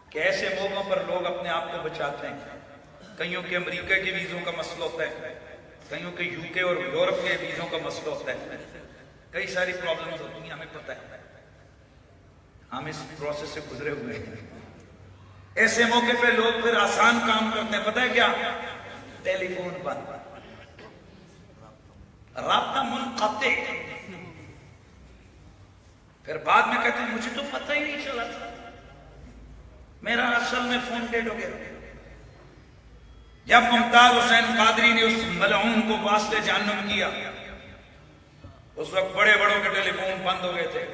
کہ ایسے موقعوں پر لوگ اپنے آپ کو بچاتے ہیں. کئیوں کے امریکہ کے ویزوں کا مسئلہ ہوتا ہے، کئیوں کے یو کے اور یورپ کے ویزوں کا مسئلہ ہوتا ہے، کئی ساری پرابلمز ہوتی ہیں، ہمیں پتہ ہے، ہم اس پروسیس سے گزرے ہوئے ہیں. ایسے موقع پہ لوگ پھر آسان کام کرتے ہیں، پتہ ہے کیا؟ ٹیلی فون بند، رابطہ منقطع. پھر بعد میں کہتے ہیں مجھے تو پتہ ہی نہیں چلا تھا، میرا اصل میں فون ڈیڈ ہو گیا. جب ممتاز حسین قادری نے اس ملعون کو واسطے جہنم کیا، اس وقت بڑے بڑوں کے ٹیلی فون بند ہو گئے تھے.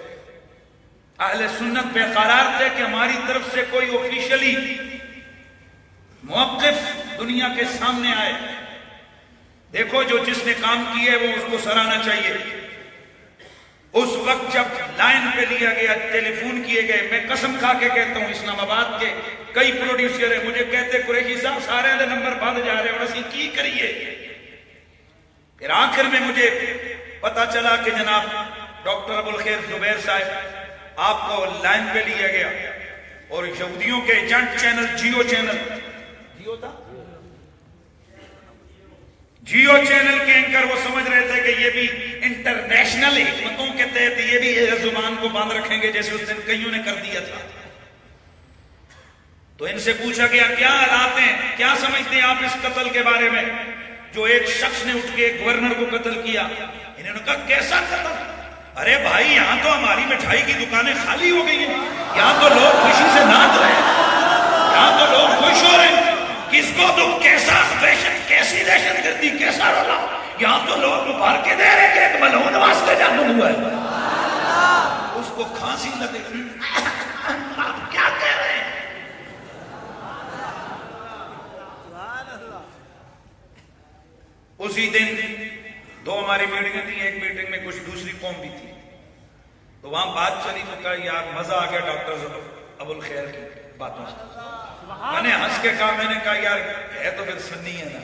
اہل سنت بے قرار تھے کہ ہماری طرف سے کوئی آفیشلی موقف دنیا کے سامنے آئے. دیکھو جو جس نے کام کیا ہے وہ اس کو سراہنا چاہیے. اس وقت جب لائن پہ لیا گیا، ٹیلی فون کیے گئے، میں قسم کھا کے کہتا ہوں اسلام آباد کے کئی پروڈیوسر ہیں، مجھے کہتے قریشی صاحب سارے دے نمبر بند جا رہے ہیں اور اسی کی کریے. پھر آخر میں مجھے پتا چلا کہ جناب ڈاکٹر ابوالخیر زبیر صاحب آپ کو لائن پہ لیا گیا اور یہودیوں کے agent channel Geo channel, Geo تھا، جیو چینل کے اینکر وہ سمجھ رہے تھے کہ یہ بھی انٹرنیشنل حکمتوں کے تحت یہ بھی زبان کو بند رکھیں گے جیسے اس دن کئیوں نے کر دیا تھا. تو ان سے پوچھا گیا کیا حالات ہیں، کیا سمجھتے ہیں آپ اس قتل کے بارے میں جو ایک شخص نے اٹھ کے گورنر کو قتل کیا؟ انہوں نے کہا کیسا قتل؟ ارے بھائی یہاں تو ہماری مٹھائی کی دکانیں خالی ہو گئی ہیں، یہاں تو لوگ خوشی سے ناچ رہے ہیں، یہاں تو لوگ خوش ہو رہے ہیں. کس کو تو کیسا دہشت، کیسی دہشت گردی، کیسا رولا، یہاں تو لوگ مبارک کے دے رہے کہ ایک ملعون واسطے جہنم ہوا ہے. اس کو کھانسی لگے، آپ کیا کہہ رہے ہیں؟ اسی دن دو ہماری میٹنگیں تھیں، ایک میٹنگ میں کچھ دوسری قوم بھی تھی، تو وہاں بات چلی تو کہا یار مزہ آ گیا ڈاکٹر ابوالخیر کی باتوں سے. میں نے ہنس کے کہا، میں نے کہا یار ہے تو پھر سنی ہے نا،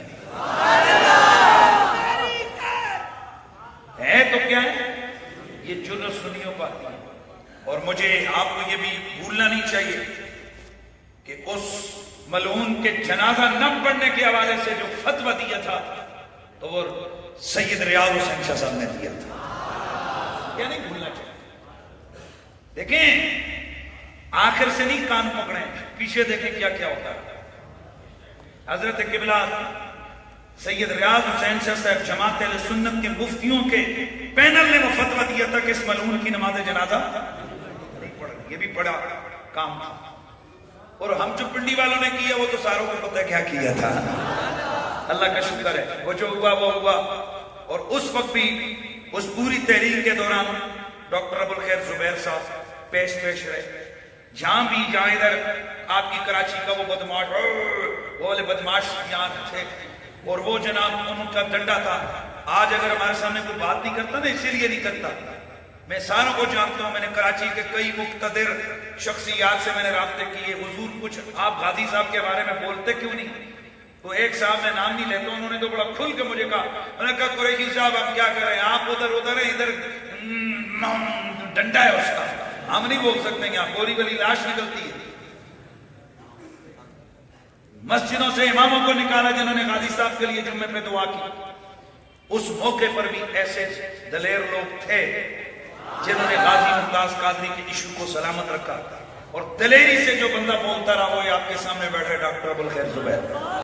ہے تو کیا ہے، یہ جن سنیوں پر. اور مجھے آپ کو یہ بھی بھولنا نہیں چاہیے کہ اس ملعون کے جنازہ نہ پڑھنے کے حوالے سے جو فتویٰ دیا تھا تو وہ سید ریاض حسین شاہ صاحب نے دیا تھا. یہ نہیں بھولنا چاہیے. دیکھیں آخر سے نہیں کان پکڑیں، پیچھے دیکھیں کیا کیا ہوتا ہے. حضرت قبلہ سید ریاض حسین شاہ صاحب جماعت اہل سنت کے مفتیوں کے پینل نے وہ فتویٰ دیا تھا کہ اس ملعون کی نماز جنازہ نہیں پڑھنی. یہ بھی بڑا کام تھا. اور ہم جو پنڈی والوں نے کیا وہ تو ساروں کو پتہ کیا کیا تھا. اللہ کا شکر ہے وہ جو ہوا وہ ہوا. اور اس وقت بھی اس پوری تحریک کے دوران ڈاکٹر ابوالخیر زبیر صاحب پیش رہے. جہاں بھی جہاں ادھر آپ کی کراچی کا وہ بدماش، وہ والے بدماش یہاں تھے اور وہ جناب ان کا ڈنڈا تھا. آج اگر ہمارے سامنے کوئی بات نہیں کرتا نا، اسی لیے نہیں کرتا. میں ساروں کو جانتا ہوں، میں نے کراچی کے کئی مقتدر شخصیات سے میں نے رابطے کیے. حضور کچھ آپ غازی صاحب کے بارے میں بولتے کیوں نہیں؟ تو ایک صاحب میں نام نہیں لیتا، انہوں نے تو بڑا کھل کے مجھے کہا، میں نے کہا قریشی صاحب ہم کیا کریں، آپ ادھر ہیں، ادھر ڈنڈا ہے اس کا، ہم نہیں بول سکتے. یہاں گولی والی لاش نکلتی ہے. مسجدوں سے اماموں کو نکالا جنہوں نے غازی صاحب کے لیے جمعے پہ دعا کی. اس موقع پر بھی ایسے دلیر لوگ تھے جنہوں نے غازی ممتاز قادری کے ایشو کو سلامت رکھا. اور دلیری سے جو بندہ بولتا رہا وہ آپ کے سامنے بیٹھے ڈاکٹر ابوالخیر زبیر.